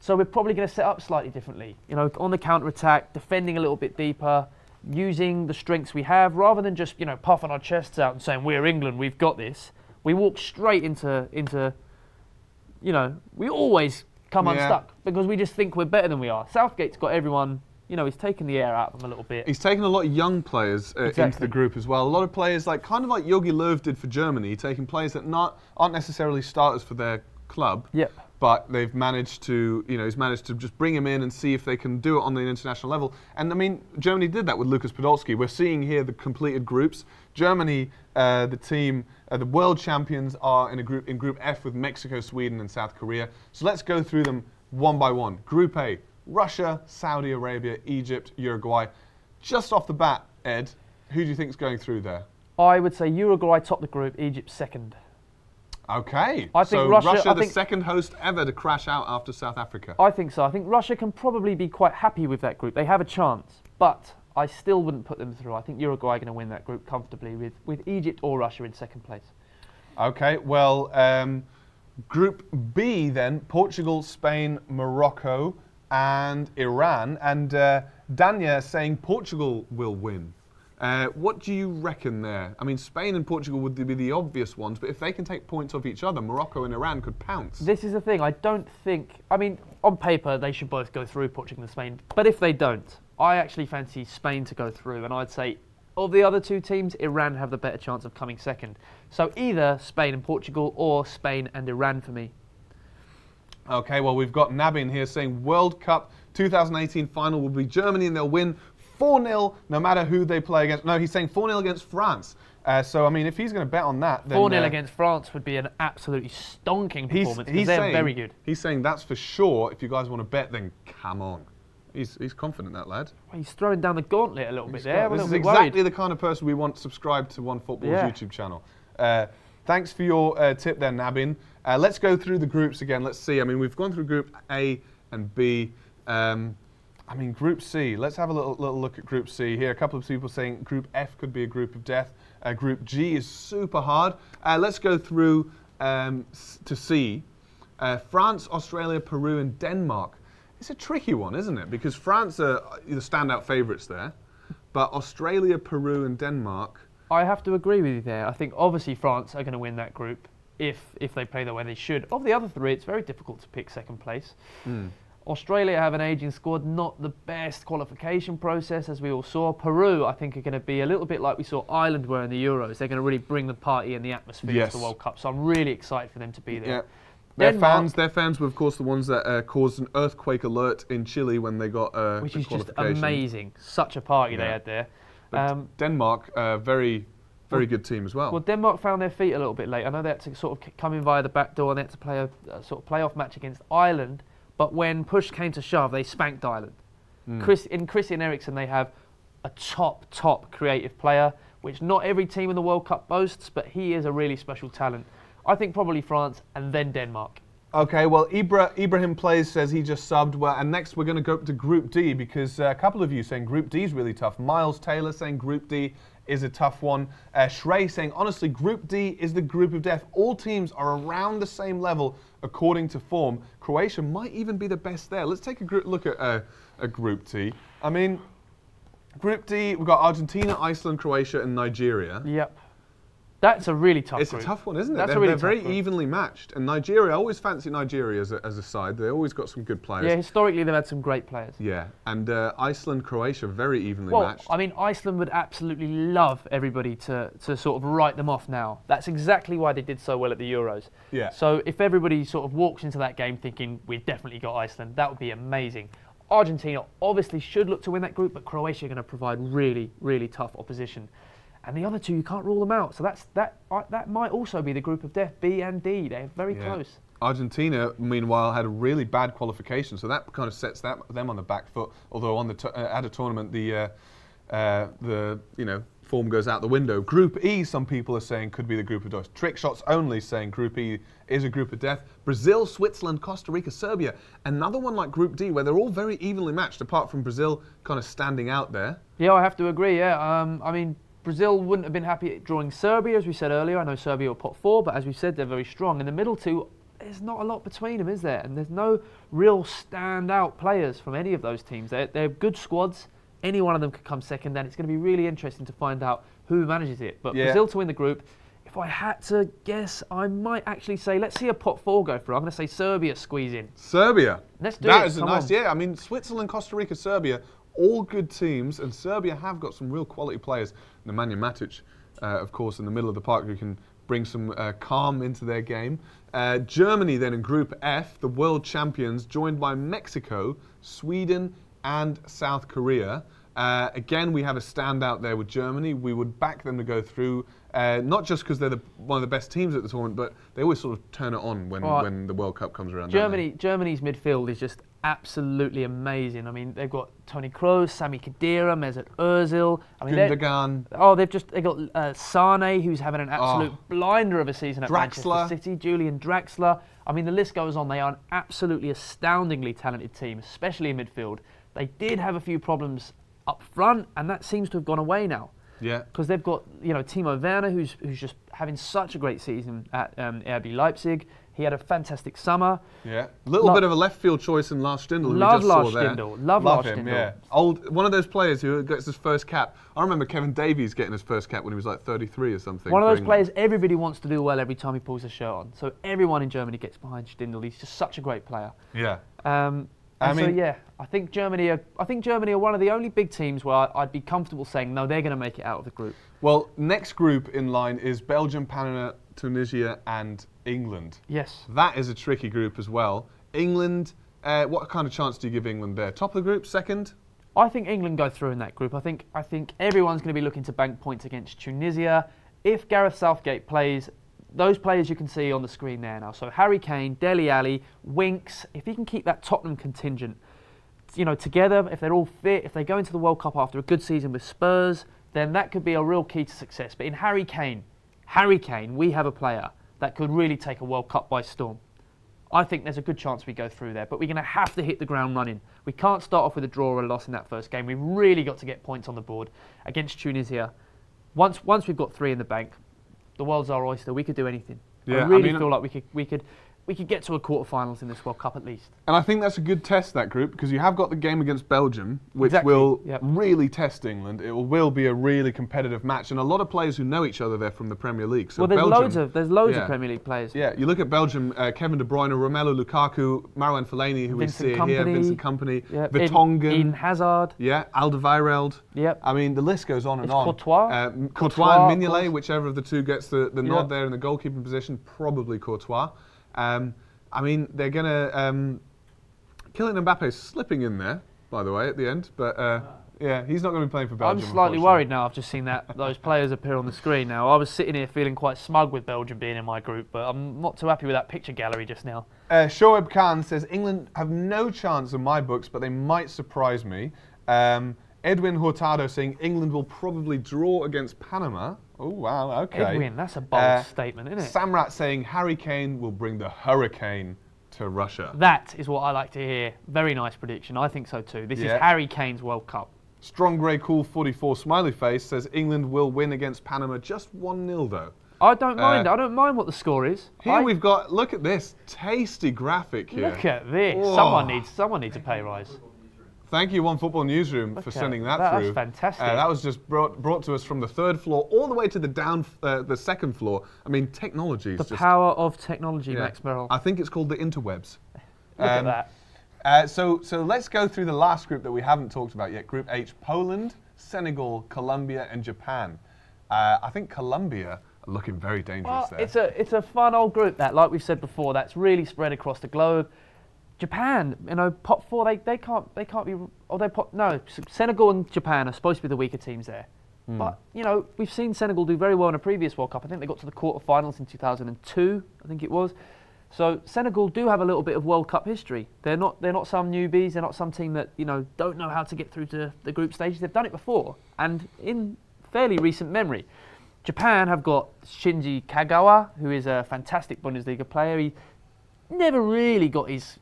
Speaker 2: so we're probably going to set up slightly differently. On the counter-attack, defending a little bit deeper, using the strengths we have, rather than just, puffing our chests out and saying, we're England, we've got this. We walk straight into we always come unstuck because we just think we're better than we are. Southgate's got everyone, he's taken the air out of them a little bit.
Speaker 1: He's taken a lot of young players into the group as well. A lot of players, kind of like Jogi Löw did for Germany, taking players that aren't necessarily starters for their club.
Speaker 2: Yep.
Speaker 1: But they've managed to, he's managed to just bring him in and see if they can do it on the international level. And I mean, Germany did that with Lukas Podolski. We're seeing here the completed groups. Germany, the team, the world champions, are in Group F with Mexico, Sweden, and South Korea. So let's go through them one by one. Group A: Russia, Saudi Arabia, Egypt, Uruguay. Just off the bat, Ed, who do you think is going through there?
Speaker 2: I would say Uruguay top the group, Egypt second.
Speaker 1: Okay.
Speaker 2: I think
Speaker 1: so
Speaker 2: Russia,
Speaker 1: the second host ever to crash out after South Africa.
Speaker 2: I think so. I think Russia can probably be quite happy with that group. They have a chance, but I still wouldn't put them through. I think Uruguay are going to win that group comfortably with Egypt or Russia in second place.
Speaker 1: Okay, well, Group B then, Portugal, Spain, Morocco and Iran. And Danya saying Portugal will win. What do you reckon there? I mean, Spain and Portugal would be the obvious ones, but if they can take points off each other, Morocco and Iran could pounce.
Speaker 2: This is the thing. I don't think... I mean, on paper, they should both go through, Portugal and Spain. But if they don't, I actually fancy Spain to go through. And I'd say, of the other two teams, Iran have the better chance of coming second. So either Spain and Portugal or Spain and Iran for me.
Speaker 1: Okay, well, we've got Nabin here saying World Cup 2018 final will be Germany and they'll win 4-0 no matter who they play against. No, he's saying 4-0 against France. So, I mean, if he's going to bet on that, then...
Speaker 2: 4-0 against France would be an absolutely stonking performance because they're very good.
Speaker 1: He's saying that's for sure. If you guys want to bet, then come on. He's confident, that lad.
Speaker 2: Well, he's throwing down the gauntlet a little bit there.
Speaker 1: This is exactly the kind of person we want subscribed to Onefootball's YouTube channel. Thanks for your tip there, Nabin. Let's go through the groups again. Let's see. I mean, we've gone through Group A and B. I mean, Group C. Let's have a little look at Group C here. A couple of people saying Group F could be a group of death. Group G is super hard. Let's go through to C. France, Australia, Peru, and Denmark. It's a tricky one, isn't it? Because France are the standout favourites there, but Australia, Peru, and Denmark.
Speaker 2: I have to agree with you there. I think obviously France are going to win that group if they play the way they should. Of the other three, it's very difficult to pick second place. Australia have an ageing squad, not the best qualification process, as we all saw. Peru, I think, are going to be a little bit like we saw Ireland were in the Euros. They're going to really bring the party and the atmosphere to the World Cup. So I'm really excited for them to be there.
Speaker 1: Yeah. Their fans were, of course, the ones that caused an earthquake alert in Chile when they got
Speaker 2: which is just amazing. Such a party they had there.
Speaker 1: Denmark, very good team as well.
Speaker 2: Well, Denmark found their feet a little bit late. I know they had to sort of come in via the back door and they had to play a sort of playoff match against Ireland. But when push came to shove, they spanked Ireland. In Christian Eriksen, they have a top creative player, which not every team in the World Cup boasts, but he is a really special talent. I think probably France and then Denmark.
Speaker 1: Okay, well, Ibrahim Plays says he just subbed. Well, and next we're going to go to Group D because a couple of you saying Group D is really tough. Miles Taylor saying Group D is a tough one. Shrey saying, honestly, Group D is the group of death. All teams are around the same level according to form. Croatia might even be the best there. Let's take a look at a Group D. I mean, Group D, we've got Argentina, Iceland, Croatia, and Nigeria.
Speaker 2: Yep. That's a really tough group.
Speaker 1: It's a tough one, isn't it?
Speaker 2: They're
Speaker 1: very evenly matched. And Nigeria, I always fancy Nigeria as a side. They always got some good players.
Speaker 2: Yeah, historically they've had some great players.
Speaker 1: Yeah, and Iceland, Croatia, very evenly matched.
Speaker 2: I mean, Iceland would absolutely love everybody to sort of write them off now. That's exactly why they did so well at the Euros. Yeah. So if everybody sort of walks into that game thinking, we've definitely got Iceland, that would be amazing. Argentina obviously should look to win that group, but Croatia are going to provide really, really tough opposition. And the other two, you can't rule them out. So that might also be the group of death, B and D. They're very close. Argentina,
Speaker 1: meanwhile, had a really bad qualification, so that kind of sets them on the back foot. Although on at a tournament, the form goes out the window. Group E, some people are saying, could be the group of death. Trick Shots Only saying Group E is a group of death. Brazil, Switzerland, Costa Rica, Serbia. Another one like Group D, where they're all very evenly matched, apart from Brazil kind of standing out there.
Speaker 2: Yeah, I have to agree. Yeah, I mean, Brazil wouldn't have been happy at drawing Serbia, as we said earlier. I know Serbia were pot 4, but as we said, they're very strong. In the middle two, there's not a lot between them, is there? And there's no real standout players from any of those teams. They're good squads. Any one of them could come second, and it's going to be really interesting to find out who manages it. But Brazil to win the group, if I had to guess, I might actually say, let's see a pot 4 go for it. I'm going to say Serbia squeeze in.
Speaker 1: Serbia?
Speaker 2: Let's do it.
Speaker 1: That is a nice, I mean, Switzerland, Costa Rica, Serbia, all good teams, and Serbia have got some real quality players. Nemanja Matic, of course, in the middle of the park, who can bring some calm into their game. Germany then in Group F, the world champions, joined by Mexico, Sweden and South Korea. Again, we have a standout there with Germany. We would back them to go through, not just because they're one of the best teams at the tournament, but they always sort of turn it on when the World Cup comes around.
Speaker 2: Germany's midfield is just absolutely amazing. I mean, they've got Toni Kroos, Sami Khedira, Mesut Ozil. I mean,
Speaker 1: Gundogan.
Speaker 2: They got Sane, who's having an absolute blinder of a season at Manchester City. Julian Draxler. I mean, the list goes on. They are an absolutely astoundingly talented team, especially in midfield. They did have a few problems up front, and that seems to have gone away now.
Speaker 1: Yeah.
Speaker 2: Because they've got, Timo Werner, who's just having such a great season at RB Leipzig. He had a fantastic summer.
Speaker 1: Yeah. Little bit of a left field choice in Lars Stindl, who we just saw there.
Speaker 2: Love Lars
Speaker 1: him,
Speaker 2: Stindl.
Speaker 1: yeah. One of those players who gets his first cap. I remember Kevin Davies getting his first cap when he was like 33 or something.
Speaker 2: One of those players everybody wants to do well every time he pulls a shirt on. So everyone in Germany gets behind Stindl. He's just such a great player.
Speaker 1: Yeah.
Speaker 2: I think Germany are one of the only big teams where I'd be comfortable saying, no, they're going to make it out of the group.
Speaker 1: Well, next group in line is Belgium, Panama, Tunisia and England.
Speaker 2: Yes.
Speaker 1: That is a tricky group as well. England, what kind of chance do you give England there? Top of the group, second?
Speaker 2: I think England go through in that group. I think everyone's going to be looking to bank points against Tunisia. If Gareth Southgate plays, those players you can see on the screen there now. So Harry Kane, Dele Alli, Winks, if he can keep that Tottenham contingent, together, if they're all fit, if they go into the World Cup after a good season with Spurs, then that could be a real key to success. But in Harry Kane, we have a player that could really take a World Cup by storm. I think there's a good chance we go through there, but we're going to have to hit the ground running. We can't start off with a draw or a loss in that first game. We've really got to get points on the board against Tunisia. Once we've got 3 in the bank, the world's our oyster. We could do anything.
Speaker 1: Yeah,
Speaker 2: I really feel like we could get to a quarterfinals in this World Cup at least.
Speaker 1: And I think that's a good test, that group, because you have got the game against Belgium, which will really test England. It will be a really competitive match, and a lot of players who know each other there from the Premier League. So
Speaker 2: there's loads of Premier League players.
Speaker 1: Yeah, you look at Belgium, Kevin De Bruyne, Romelu Lukaku, Marouane Fellaini, who
Speaker 2: Vincent
Speaker 1: we see
Speaker 2: Kompany,
Speaker 1: here, Vincent Kompany, Vertonghen,
Speaker 2: Eden Hazard.
Speaker 1: Yeah, Alderweireld.
Speaker 2: Yep.
Speaker 1: I mean, the list goes on and on.
Speaker 2: Courtois.
Speaker 1: Courtois and Mignolet, whichever of the two gets the nod there in the goalkeeping position, probably Courtois. I mean, they're going to... Kylian Mbappe's slipping in there, by the way, at the end. But, yeah, he's not going to be playing for Belgium,
Speaker 2: I'm slightly worried now. I've just seen those players appear on the screen now. I was sitting here feeling quite smug with Belgium being in my group, but I'm not too happy with that picture gallery just now.
Speaker 1: Shoaib Khan says, England have no chance in my books, but they might surprise me. Edwin Hurtado saying England will probably draw against Panama. Oh, wow, okay.
Speaker 2: Edwin, that's a bold statement, isn't it?
Speaker 1: Samrat saying Harry Kane will bring the hurricane to Russia.
Speaker 2: That is what I like to hear. Very nice prediction. I think so too. This is Harry Kane's World Cup.
Speaker 1: Strong Grey Cool 44 smiley face says England will win against Panama, just 1-0 though.
Speaker 2: I don't mind. I don't mind what the score is.
Speaker 1: Here we've got, look at this tasty graphic here.
Speaker 2: Look at this.
Speaker 1: Whoa.
Speaker 2: Someone needs a pay rise.
Speaker 1: Thank you, Onefootball Newsroom, for sending that through.
Speaker 2: That's fantastic.
Speaker 1: That was just brought to us from the 3rd floor all the way to the the 2nd floor. I mean, technology is
Speaker 2: the power of technology, Max Merrill.
Speaker 1: I think it's called the interwebs.
Speaker 2: Look at that.
Speaker 1: So let's go through the last group that we haven't talked about yet. Group H: Poland, Senegal, Colombia, and Japan. I think Colombia are looking very dangerous there.
Speaker 2: It's a fun old group that, like we've said before, that's really spread across the globe. Japan, pot 4, they can't be. No, Senegal and Japan are supposed to be the weaker teams there. But we've seen Senegal do very well in a previous World Cup. I think they got to the quarterfinals in 2002. I think it was. So Senegal do have a little bit of World Cup history. They're not some newbies. They're not some team that don't know how to get through to the group stages. They've done it before, and in fairly recent memory. Japan have got Shinji Kagawa, who is a fantastic Bundesliga player. He never really got his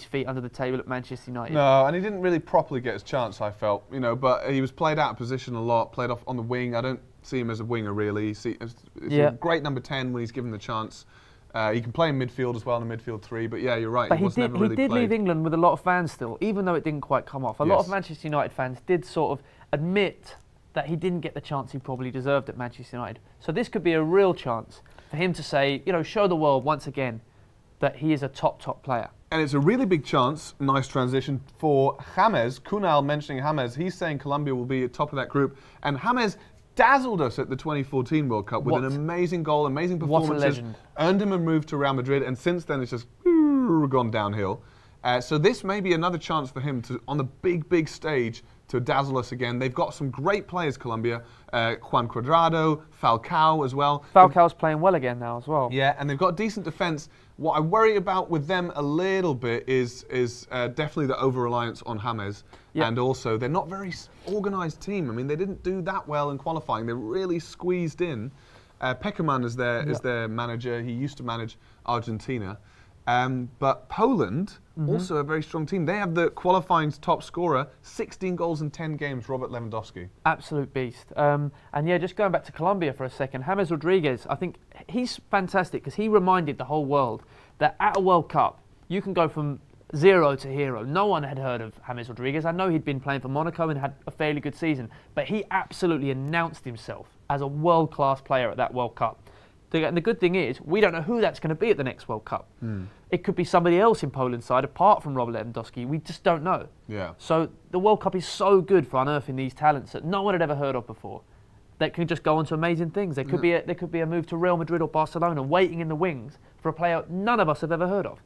Speaker 2: feet under the table at Manchester United.
Speaker 1: No, and he didn't really properly get his chance, I felt. But he was played out of position a lot, played off on the wing. I don't see him as a winger really. He's a great number 10 when he's given the chance. He can play in midfield as well, in a midfield 3. But yeah, you're right.
Speaker 2: But
Speaker 1: he
Speaker 2: did leave England with a lot of fans still, even though it didn't quite come off. A lot of Manchester United fans did sort of admit that he didn't get the chance he probably deserved at Manchester United. So this could be a real chance for him to say, show the world once again that he is a top player.
Speaker 1: And it's a really big chance, nice transition, for James. Kunal mentioning James, he's saying Colombia will be at top of that group. And James dazzled us at the 2014 World Cup with an amazing goal, amazing performances.
Speaker 2: What a legend.
Speaker 1: Earned him a move to Real Madrid, and since then it's just gone downhill. So this may be another chance for him to, on the big stage, to dazzle us again. They've got some great players, Colombia. Juan Cuadrado, Falcao as well.
Speaker 2: Falcao's playing well again now as well.
Speaker 1: Yeah, and they've got decent defence. What I worry about with them a little bit is definitely the over-reliance on James. Yep. And also, they're not very organised team. I mean, they didn't do that well in qualifying. They're really squeezed in. Peckerman is their manager. He used to manage Argentina. But Poland, also a very strong team. They have the qualifying's top scorer, 16 goals in 10 games, Robert Lewandowski.
Speaker 2: Absolute beast. And yeah, just going back to Colombia for a second, James Rodriguez, I think he's fantastic because he reminded the whole world that at a World Cup, you can go from zero to hero. No one had heard of James Rodriguez. I know he'd been playing for Monaco and had a fairly good season, but he absolutely announced himself as a world-class player at that World Cup. And the good thing is, we don't know who that's going to be at the next World Cup. It could be somebody else in Poland's side, apart from Robert Lewandowski. We just don't know.
Speaker 1: Yeah.
Speaker 2: So the World Cup is so good for unearthing these talents that no one had ever heard of before, that can just go on to amazing things. There could be a move to Real Madrid or Barcelona waiting in the wings for a player none of us have ever heard of.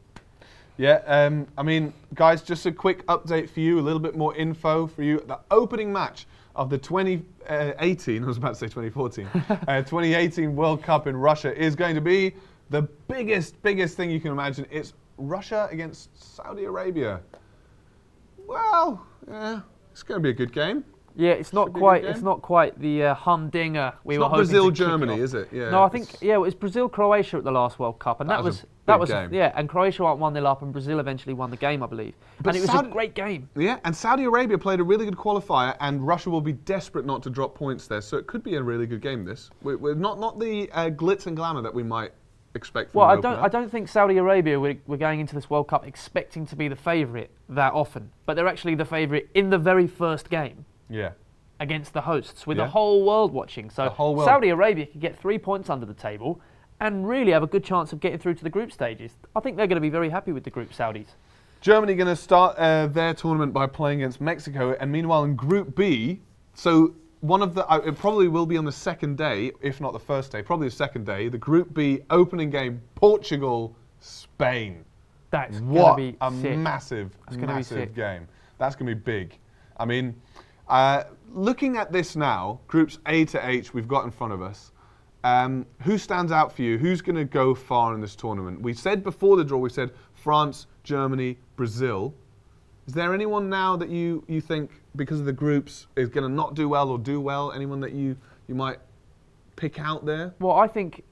Speaker 1: Yeah, I mean, guys, just a quick update for you, a little bit more info for you. The opening match of the 2018, I was about to say 2014, 2018 World Cup in Russia is going to be the biggest thing you can imagine. It's Russia against Saudi Arabia. Well, yeah, it's going to be a good game.
Speaker 2: Yeah, it's not quite the humdinger we were hoping.
Speaker 1: It's not Brazil-Germany, is it? Yeah.
Speaker 2: No, I think it was Brazil-Croatia at the last World Cup, and that was
Speaker 1: game.
Speaker 2: Yeah, and Croatia went 1-0 up, and Brazil eventually won the game, I believe. But it was a great game.
Speaker 1: Yeah, and Saudi Arabia played a really good qualifier, and Russia will be desperate not to drop points there, so it could be a really good game. This, we're not the glitz and glamour that we might expect from
Speaker 2: I don't think Saudi Arabia we're going into this World Cup expecting to be the favourite that often, but they're actually the favourite in the very first game.
Speaker 1: Yeah.
Speaker 2: Against the hosts, with the whole world watching. So Saudi Arabia could get 3 points under the table and really have a good chance of getting through to the group stages. I think they're going to be very happy with the group, Saudis.
Speaker 1: Germany going to start their tournament by playing against Mexico, and meanwhile in Group B, so one of the, it probably will be on the second day, if not the first day, probably the second day, the Group B opening game, Portugal, Spain.
Speaker 2: That's going to be
Speaker 1: massive game. That's going to be big. I mean, looking at this now, Groups A to H we've got in front of us, who stands out for you? Who's going to go far in this tournament? We said before the draw, we said France, Germany, Brazil. Is there anyone now that you think, because of the groups, is going to not do well or do well? Anyone that you might pick out there?
Speaker 2: Well, I think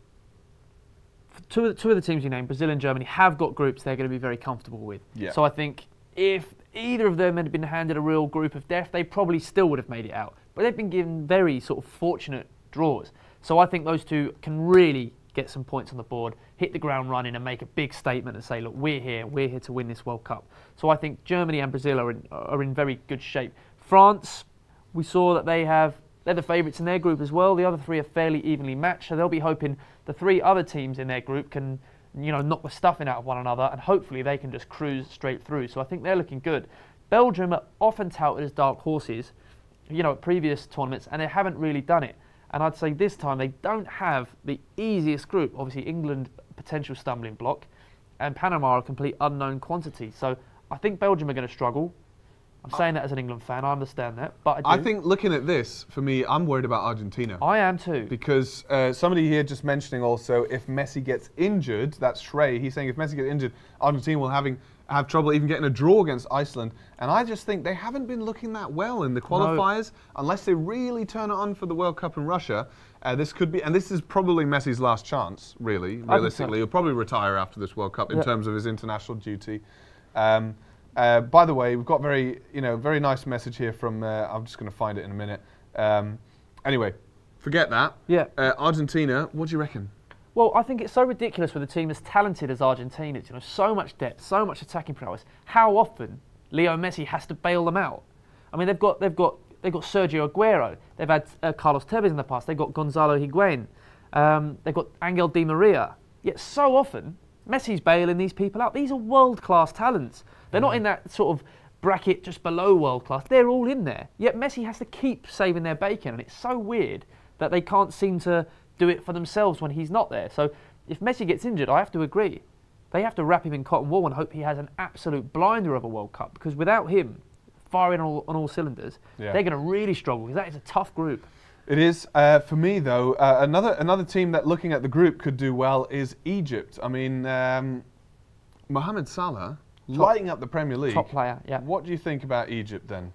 Speaker 2: two of the teams you named, Brazil and Germany, have got groups they're going to be very comfortable with.
Speaker 1: Yeah.
Speaker 2: So I think if either of them had been handed a real group of death, they probably still would have made it out. But they've been given very sort of fortunate draws. So I think those two can really get some points on the board, hit the ground running and make a big statement and say, look, we're here to win this World Cup. So I think Germany and Brazil are in very good shape. France, we saw that they're the favourites in their group as well. The other three are fairly evenly matched, so they'll be hoping the three other teams in their group can, knock the stuffing out of one another, and hopefully they can just cruise straight through. So I think they're looking good. Belgium are often touted as dark horses, at previous tournaments, and they haven't really done it. And I'd say this time they don't have the easiest group. Obviously, England, potential stumbling block, and Panama are a complete unknown quantity. So I think Belgium are going to struggle. I'm saying that as an England fan, I understand that, but I
Speaker 1: think looking at this, for me, I'm worried about Argentina.
Speaker 2: I am too.
Speaker 1: Because somebody here just mentioning also, if Messi gets injured, that's Shrey, he's saying if Messi gets injured, Argentina will have trouble even getting a draw against Iceland. And I just think they haven't been looking that well in the qualifiers, unless they really turn it on for the World Cup in Russia. This could be, and this is probably Messi's last chance, really, realistically. He'll probably retire after this World Cup in terms of his international duty. By the way, we've got very nice message here from, I'm just going to find it in a minute. Anyway, forget that.
Speaker 2: Yeah.
Speaker 1: Argentina, what do you reckon?
Speaker 2: Well, I think it's so ridiculous with a team as talented as Argentina, so much depth, so much attacking prowess. How often Leo Messi has to bail them out? I mean, they've got Sergio Aguero, they've had Carlos Tevez in the past, they've got Gonzalo Higuain, they've got Angel Di Maria. Yet so often, Messi's bailing these people out. These are world-class talents. They're not in that sort of bracket just below world-class. They're all in there. Yet Messi has to keep saving their bacon, and it's so weird that they can't seem to do it for themselves when he's not there. So if Messi gets injured, I have to agree. They have to wrap him in cotton wool and hope he has an absolute blinder of a World Cup, because without him, firing on all cylinders, they're going to really struggle because that is a tough group.
Speaker 1: It is. For me, though, another team that, looking at the group, could do well is Egypt. I mean, Mohamed Salah, lighting up the Premier League.
Speaker 2: Top player, yeah.
Speaker 1: What do you think about Egypt, then?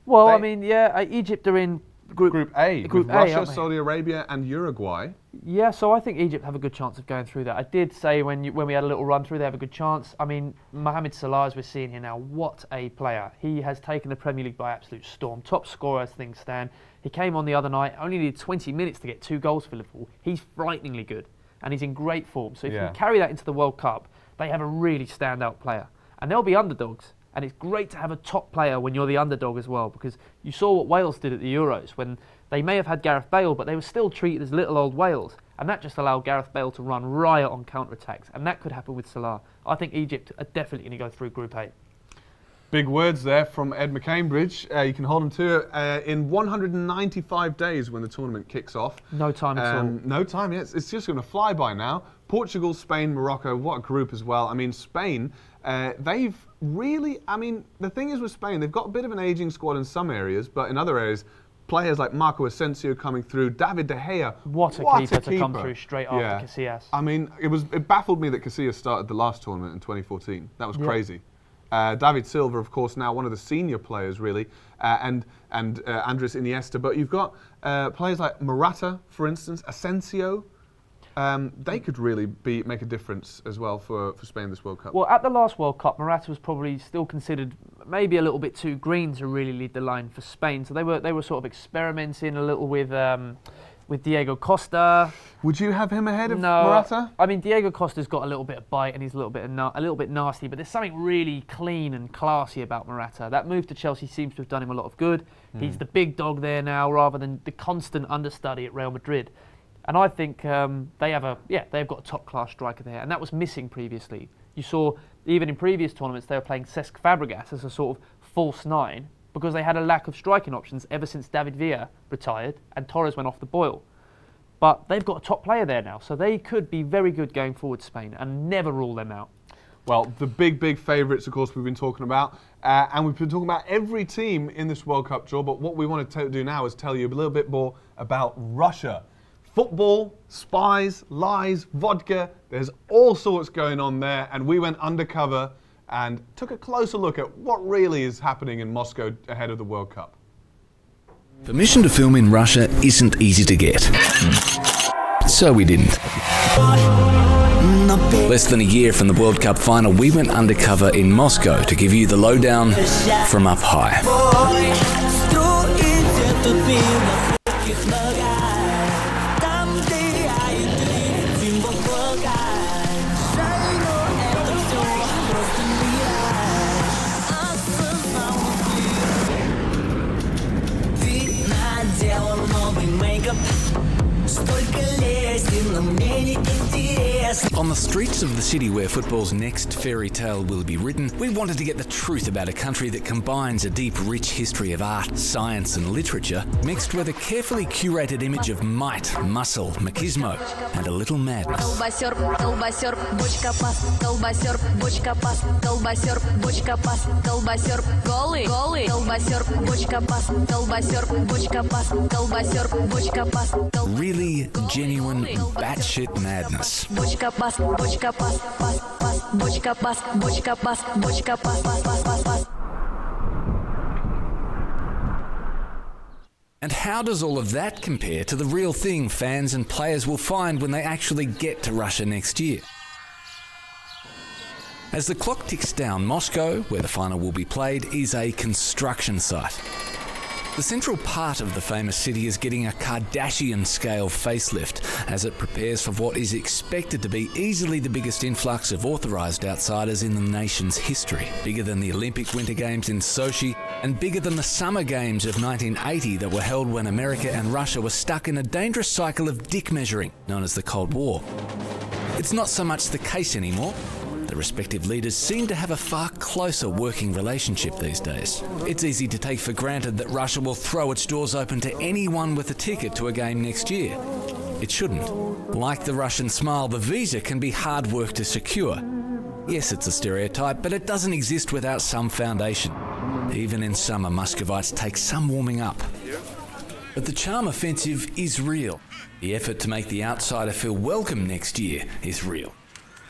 Speaker 2: Well, I mean, yeah, Egypt are in Group
Speaker 1: A,
Speaker 2: Group
Speaker 1: with
Speaker 2: A,
Speaker 1: Russia,
Speaker 2: aren't they?
Speaker 1: Saudi Arabia and Uruguay.
Speaker 2: Yeah, so I think Egypt have a good chance of going through that. I did say when we had a little run through, they have a good chance. I mean, Mohamed Salah, as we're seeing here now, what a player. He has taken the Premier League by absolute storm. Top scorer as things stand. He came on the other night, only needed 20 minutes to get 2 goals for Liverpool. He's frighteningly good, and he's in great form. So if you carry that into the World Cup, they have a really standout player. And they'll be underdogs. And it's great to have a top player when you're the underdog as well, because you saw what Wales did at the Euros when they may have had Gareth Bale, but they were still treated as little old Wales. And that just allowed Gareth Bale to run riot on counter-attacks. And that could happen with Salah. I think Egypt are definitely going to go through Group A.
Speaker 1: Big words there from Ed McCambridge. You can hold him to it in 195 days when the tournament kicks off.
Speaker 2: No time at all.
Speaker 1: No time, yes. It's just going to fly by now. Portugal, Spain, Morocco, what a group as well. I mean, Spain, they've really, I mean, the thing is with Spain, they've got a bit of an ageing squad in some areas, but in other areas, players like Marco Asensio coming through, David De Gea.
Speaker 2: What a keeper to come through straight after Casillas.
Speaker 1: I mean, it baffled me that Casillas started the last tournament in 2014. That was crazy. David Silva, of course, now one of the senior players, really, and Andres Iniesta. But you've got players like Morata, for instance, Asensio. They could really make a difference as well for Spain this World Cup.
Speaker 2: Well, at the last World Cup, Morata was probably still considered maybe a little bit too green to really lead the line for Spain. So they were sort of experimenting a little with Diego Costa.
Speaker 1: Would you have him ahead of Morata?
Speaker 2: I mean, Diego Costa's got a little bit of bite and he's a little bit nasty, but there's something really clean and classy about Morata. That move to Chelsea seems to have done him a lot of good. He's the big dog there now rather than the constant understudy at Real Madrid. And I think they've got a top-class striker there, and that was missing previously. You saw, even in previous tournaments, they were playing Cesc Fabregas as a sort of false 9 because they had a lack of striking options ever since David Villa retired and Torres went off the boil. But they've got a top player there now, so they could be very good going forward, Spain, and never rule them out.
Speaker 1: Well, the big favourites, of course, we've been talking about, and we've been talking about every team in this World Cup draw, but what we want to do now is tell you a little bit more about Russia. Football, spies, lies, vodka, there's all sorts going on there, and we went undercover and took a closer look at what really is happening in Moscow ahead of the World Cup.
Speaker 5: Permission to film in Russia isn't easy to get, so we didn't. Less than a year from the World Cup final, we went undercover in Moscow to give you the lowdown from up high. On the streets of the city where football's next fairy tale will be written, we wanted to get the truth about a country that combines a deep, rich history of art, science and literature, mixed with a carefully curated image of might, muscle, machismo, and a little madness. Really genuine batshit madness. And how does all of that compare to the real thing fans and players will find when they actually get to Russia next year? As the clock ticks down, Moscow, where the final will be played, is a construction site. The central part of the famous city is getting a Kardashian-scale facelift as it prepares for what is expected to be easily the biggest influx of authorised outsiders in the nation's history. Bigger than the Olympic Winter Games in Sochi and bigger than the Summer Games of 1980 that were held when America and Russia were stuck in a dangerous cycle of dick measuring known as the Cold War. It's not so much the case anymore. The respective leaders seem to have a far closer working relationship these days. It's easy to take for granted that Russia will throw its doors open to anyone with a ticket to a game next year. It shouldn't. Like the Russian smile, the visa can be hard work to secure. Yes, it's a stereotype, but it doesn't exist without some foundation. Even in summer, Muscovites take some warming up. But the charm offensive is real. The effort to make the outsider feel welcome next year is real.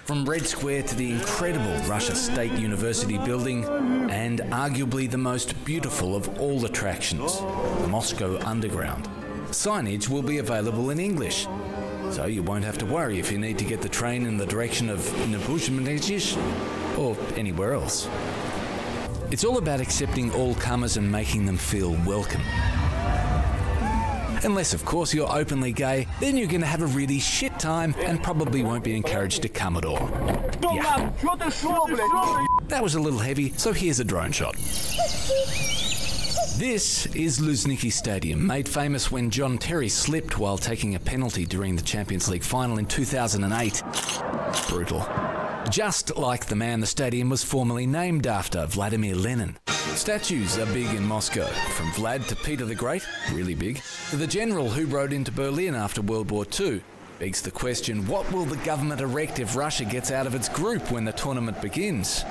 Speaker 5: From Red Square to the incredible Russia State University building, and arguably the most beautiful of all attractions, Moscow Underground. Signage will be available in English, so you won't have to worry if you need to get the train in the direction of Luzhniki or anywhere else. It's all about accepting all comers and making them feel welcome. Unless, of course, you're openly gay, then you're going to have a really shit time and probably won't be encouraged to come at all. Yeah. That was a little heavy, so here's a drone shot. This is Luzhniki Stadium, made famous when John Terry slipped while taking a penalty during the Champions League final in 2008. Brutal. Just like the man the stadium was formerly named after, Vladimir Lenin. Statues are big in Moscow, from Vlad to Peter the Great, really big, to the general who rode into Berlin after World War II. Begs the question, what will the government erect if Russia gets out of its group when the tournament begins?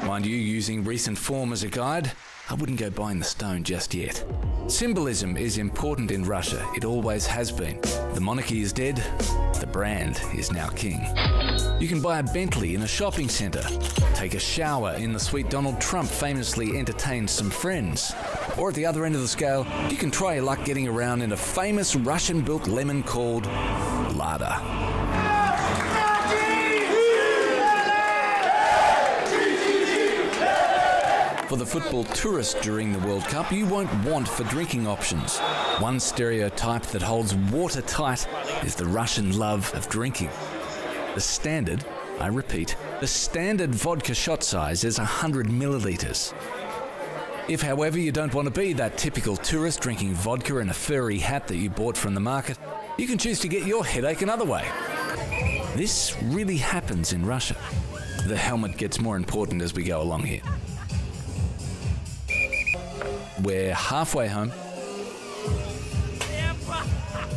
Speaker 5: Mind you, using recent form as a guide, I wouldn't go buying the stone just yet. Symbolism is important in Russia, it always has been. The monarchy is dead, the brand is now king. You can buy a Bentley in a shopping centre, take a shower in the suite Donald Trump famously entertained some friends. Or at the other end of the scale, you can try your luck getting around in a famous Russian-built lemon called Lada. For the football tourist during the World Cup, you won't want for drinking options. One stereotype that holds watertight is the Russian love of drinking. The standard, I repeat, the standard vodka shot size is 100 millilitres. If, however, you don't want to be that typical tourist drinking vodka in a furry hat that you bought from the market, you can choose to get your headache another way. This really happens in Russia. The helmet gets more important as we go along here. We're halfway home.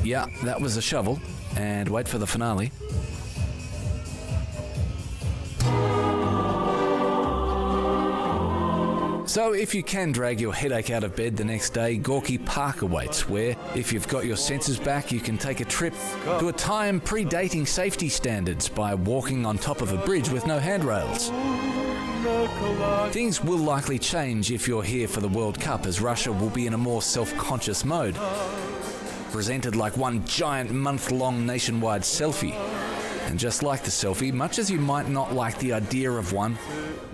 Speaker 5: Yeah, that was a shovel. And wait for the finale. So if you can drag your headache out of bed the next day, Gorky Park awaits, where, if you've got your senses back, you can take a trip to a time predating safety standards by walking on top of a bridge with no handrails. Things will likely change if you're here for the World Cup, as Russia will be in a more self-conscious mode, presented like one giant month-long nationwide selfie. And just like the selfie, much as you might not like the idea of one,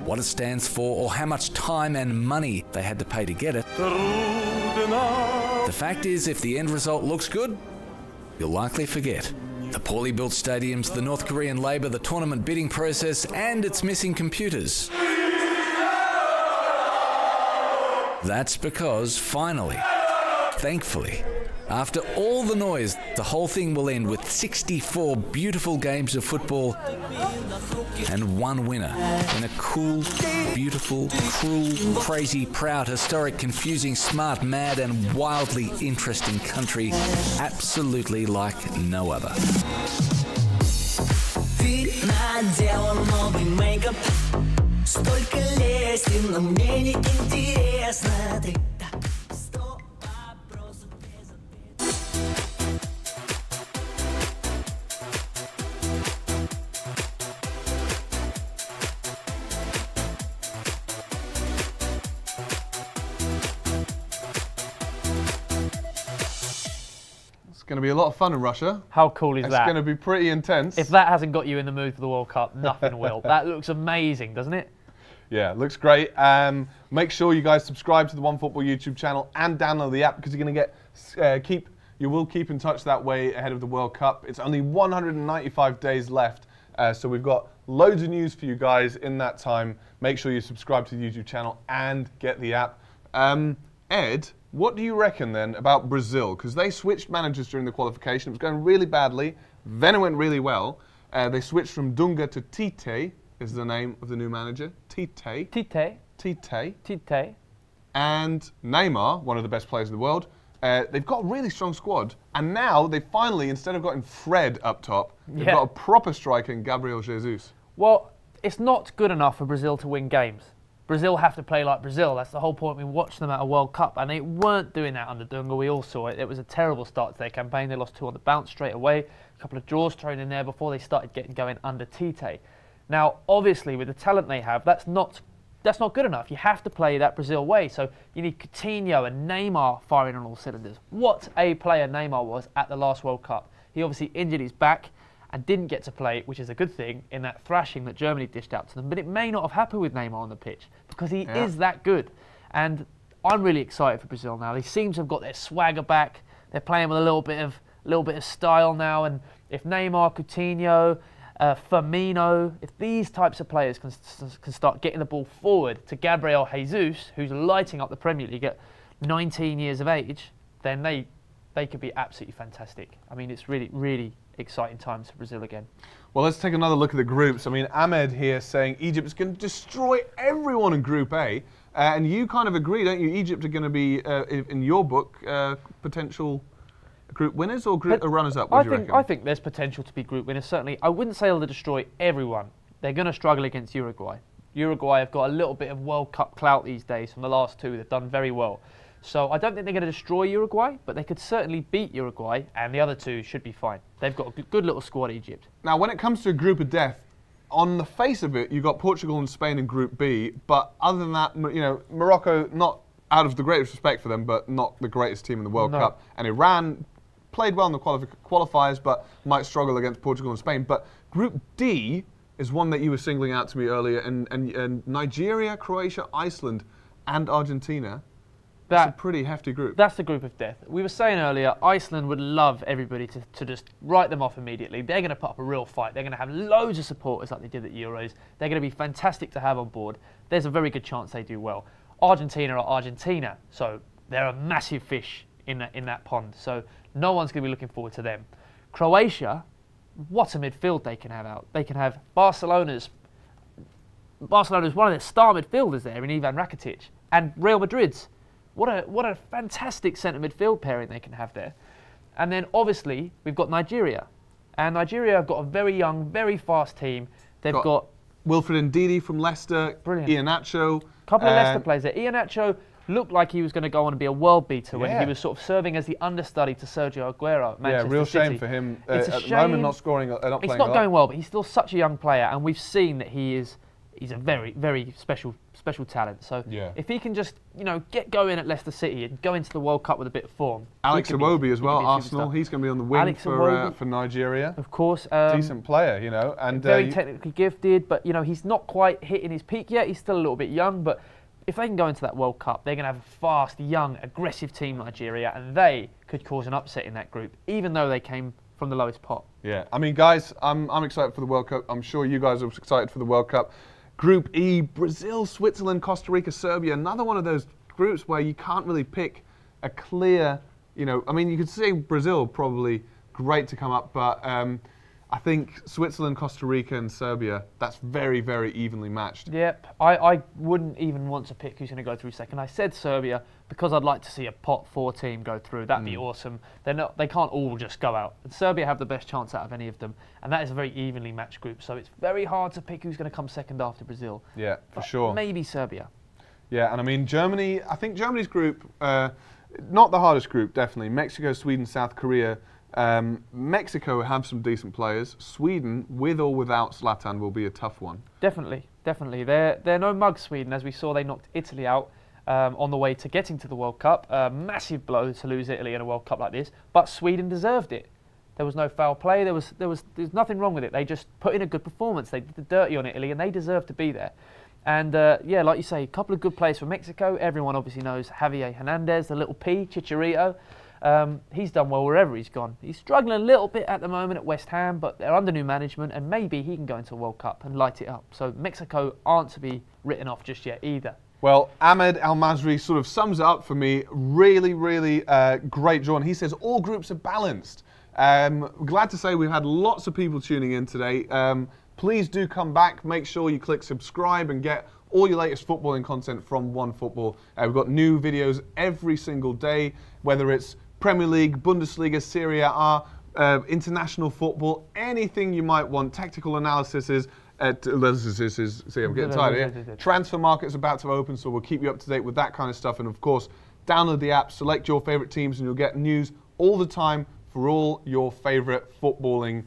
Speaker 5: what it stands for, or how much time and money they had to pay to get it, the fact is, if the end result looks good, you'll likely forget. The poorly built stadiums, the North Korean labour, the tournament bidding process, and its missing computers. That's because, finally, thankfully, after all the noise, the whole thing will end with 64 beautiful games of football and one winner in a cool, beautiful, cruel, crazy, proud, historic, confusing, smart, mad and wildly interesting country absolutely like no other.
Speaker 1: Going to be a lot of fun in Russia.
Speaker 2: How cool is that?
Speaker 1: It's going to be pretty intense.
Speaker 2: If that hasn't got you in the mood for the World Cup, nothing will. That looks amazing, doesn't it?
Speaker 1: Yeah, it looks great. Make sure you guys subscribe to the Onefootball YouTube channel and download the app, because you're going to get you will keep in touch that way ahead of the World Cup. It's only 195 days left, so we've got loads of news for you guys in that time. Make sure you subscribe to the YouTube channel and get the app. Ed, what do you reckon then about Brazil? Because they switched managers during the qualification. It was going really badly. Then it went really well. They switched from Dunga to Tite, is the name of the new manager. Tite. And Neymar, one of the best players in the world. They've got a really strong squad. And now they finally, instead of getting Fred up top, they've got a proper striker in Gabriel Jesus.
Speaker 2: Well, it's not good enough for Brazil to win games. Brazil have to play like Brazil. That's the whole point. We watched them at a World Cup, and they weren't doing that under Dunga. We all saw it. It was a terrible start to their campaign. They lost 2 on the bounce straight away. A couple of draws thrown in there before they started getting going under Tite. Now, obviously, with the talent they have, that's not good enough. You have to play that Brazil way. So you need Coutinho and Neymar firing on all cylinders. What a player Neymar was at the last World Cup. He obviously injured his back and didn't get to play, which is a good thing, in that thrashing that Germany dished out to them. But it may not have happened with Neymar on the pitch because he is that good. And I'm really excited for Brazil now. They seem to have got their swagger back. They're playing with a little bit of style now. And if Neymar, Coutinho, Firmino, if these types of players can start getting the ball forward to Gabriel Jesus, who's lighting up the Premier League at 19 years of age, then they could be absolutely fantastic. I mean, it's really, really exciting times for Brazil again.
Speaker 1: Well, let's take another look at the groups. I mean, Ahmed here saying Egypt is going to destroy everyone in Group A. And you kind of agree, don't you? Egypt are going to be, in your book, potential group winners or group runners-up, what do you reckon?
Speaker 2: I think there's potential to be group winners, certainly. I wouldn't say they'll destroy everyone. They're going to struggle against Uruguay. Uruguay have got a little bit of World Cup clout these days from the last 2. They've done very well. So I don't think they're going to destroy Uruguay, but they could certainly beat Uruguay, and the other 2 should be fine. They've got a good little squad, Egypt.
Speaker 1: Now, when it comes to a group of death, on the face of it, you've got Portugal and Spain in Group B, but other than that, you know, Morocco, not out of the greatest respect for them, but not the greatest team in the World Cup, and Iran played well in the qualifiers, but might struggle against Portugal and Spain. But Group D is one that you were singling out to me earlier, and Nigeria, Croatia, Iceland, and Argentina. That's a pretty hefty group.
Speaker 2: That's the group of death. We were saying earlier, Iceland would love everybody to just write them off immediately. They're going to put up a real fight. They're going to have loads of supporters like they did at Euros. They're going to be fantastic to have on board. There's a very good chance they do well. Argentina are Argentina, so they're a massive fish in that pond. So no one's going to be looking forward to them. Croatia, what a midfield they can have out. They can have Barcelona's one of their star midfielders there in Ivan Rakitic, and Real Madrid's. What a fantastic centre midfield pairing they can have there. And then obviously we've got Nigeria. And Nigeria have got a very young, very fast team. They've got
Speaker 1: Wilfred Ndidi from Leicester,
Speaker 2: brilliant.
Speaker 1: Iheanacho.
Speaker 2: A couple of Leicester players there. Iheanacho looked like he was going to go on and be a world beater when he was sort of serving as the understudy to Sergio Aguero at Manchester
Speaker 1: real
Speaker 2: City.
Speaker 1: shame for him
Speaker 2: at
Speaker 1: the moment not scoring, not playing.
Speaker 2: It's not going well, but he's still such a young player, and we've seen that he's a very, very special talent. So if he can just, get going at Leicester City and go into the World Cup with a bit of form.
Speaker 1: Alex Iwobi as well, Arsenal. He's going to be on the wing for Nigeria.
Speaker 2: Of course.
Speaker 1: Decent player, and
Speaker 2: very technically gifted, but he's not quite hitting his peak yet. He's still a little bit young, but if they can go into that World Cup, they're going to have a fast, young, aggressive team, Nigeria, and they could cause an upset in that group, even though they came from the lowest pot.
Speaker 1: Yeah, I mean, guys, I'm excited for the World Cup. I'm sure you guys are excited for the World Cup. Group E, Brazil, Switzerland, Costa Rica, Serbia. Another one of those groups where you can't really pick a clear, I mean, you could say Brazil probably great to come up, but I think Switzerland, Costa Rica, and Serbia, that's very, very evenly matched.
Speaker 2: Yep, I wouldn't even want to pick who's going to go through second. I said Serbia because I'd like to see a pot 4 team go through. That'd be awesome. They can't all just go out. And Serbia have the best chance out of any of them, and that is a very evenly matched group. So it's very hard to pick who's going to come second after Brazil.
Speaker 1: Yeah, for sure.
Speaker 2: Maybe Serbia.
Speaker 1: Yeah, and I mean Germany. I think Germany's group, not the hardest group, definitely. Mexico, Sweden, South Korea. Mexico have some decent players. Sweden, with or without Zlatan, will be a tough one.
Speaker 2: Definitely. They're no mug, Sweden. As we saw, they knocked Italy out on the way to getting to the World Cup. Massive blow to lose Italy in a World Cup like this, but Sweden deserved it. There was no foul play. There's nothing wrong with it. They just put in a good performance. They did the dirty on Italy, and they deserve to be there. And like you say, a couple of good players for Mexico. Everyone obviously knows Javier Hernandez, the little P, Chicharito. He's done well wherever he's gone. He's struggling a little bit at the moment at West Ham, but they're under new management, and maybe he can go into a World Cup and light it up. So Mexico aren't to be written off just yet either.
Speaker 1: Well, Ahmed Al-Masri sort of sums it up for me. Really, really great draw. And he says all groups are balanced. Glad to say we've had lots of people tuning in today. Please do come back. Make sure you click subscribe and get all your latest footballing content from Onefootball. We've got new videos every single day, whether it's Premier League, Bundesliga, Serie A, international football, anything you might want, tactical analyses, See, I'm getting tired here. Transfer market's about to open, so we'll keep you up to date with that kind of stuff. And of course, download the app, select your favourite teams, and you'll get news all the time for all your favourite footballing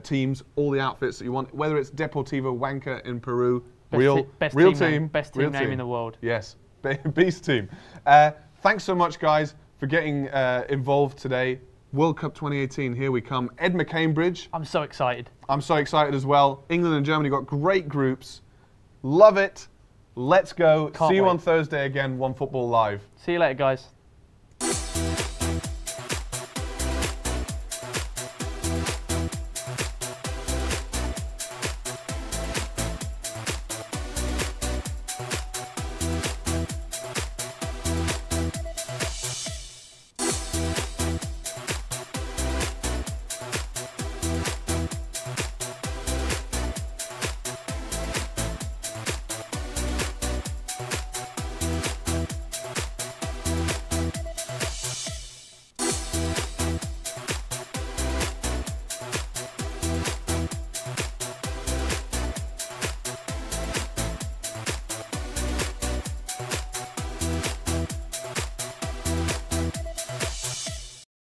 Speaker 1: teams, all the outfits that you want, whether it's Deportivo Huanca in Peru,
Speaker 2: best team name in the world.
Speaker 1: Yes, beast team. Thanks so much, guys, for getting involved today. World Cup 2018, here we come. Ed McCambridge.
Speaker 2: I'm so excited.
Speaker 1: I'm so excited as well. England and Germany got great groups. Love it. Let's go. See you on Thursday again, One Football Live.
Speaker 2: See you later, guys.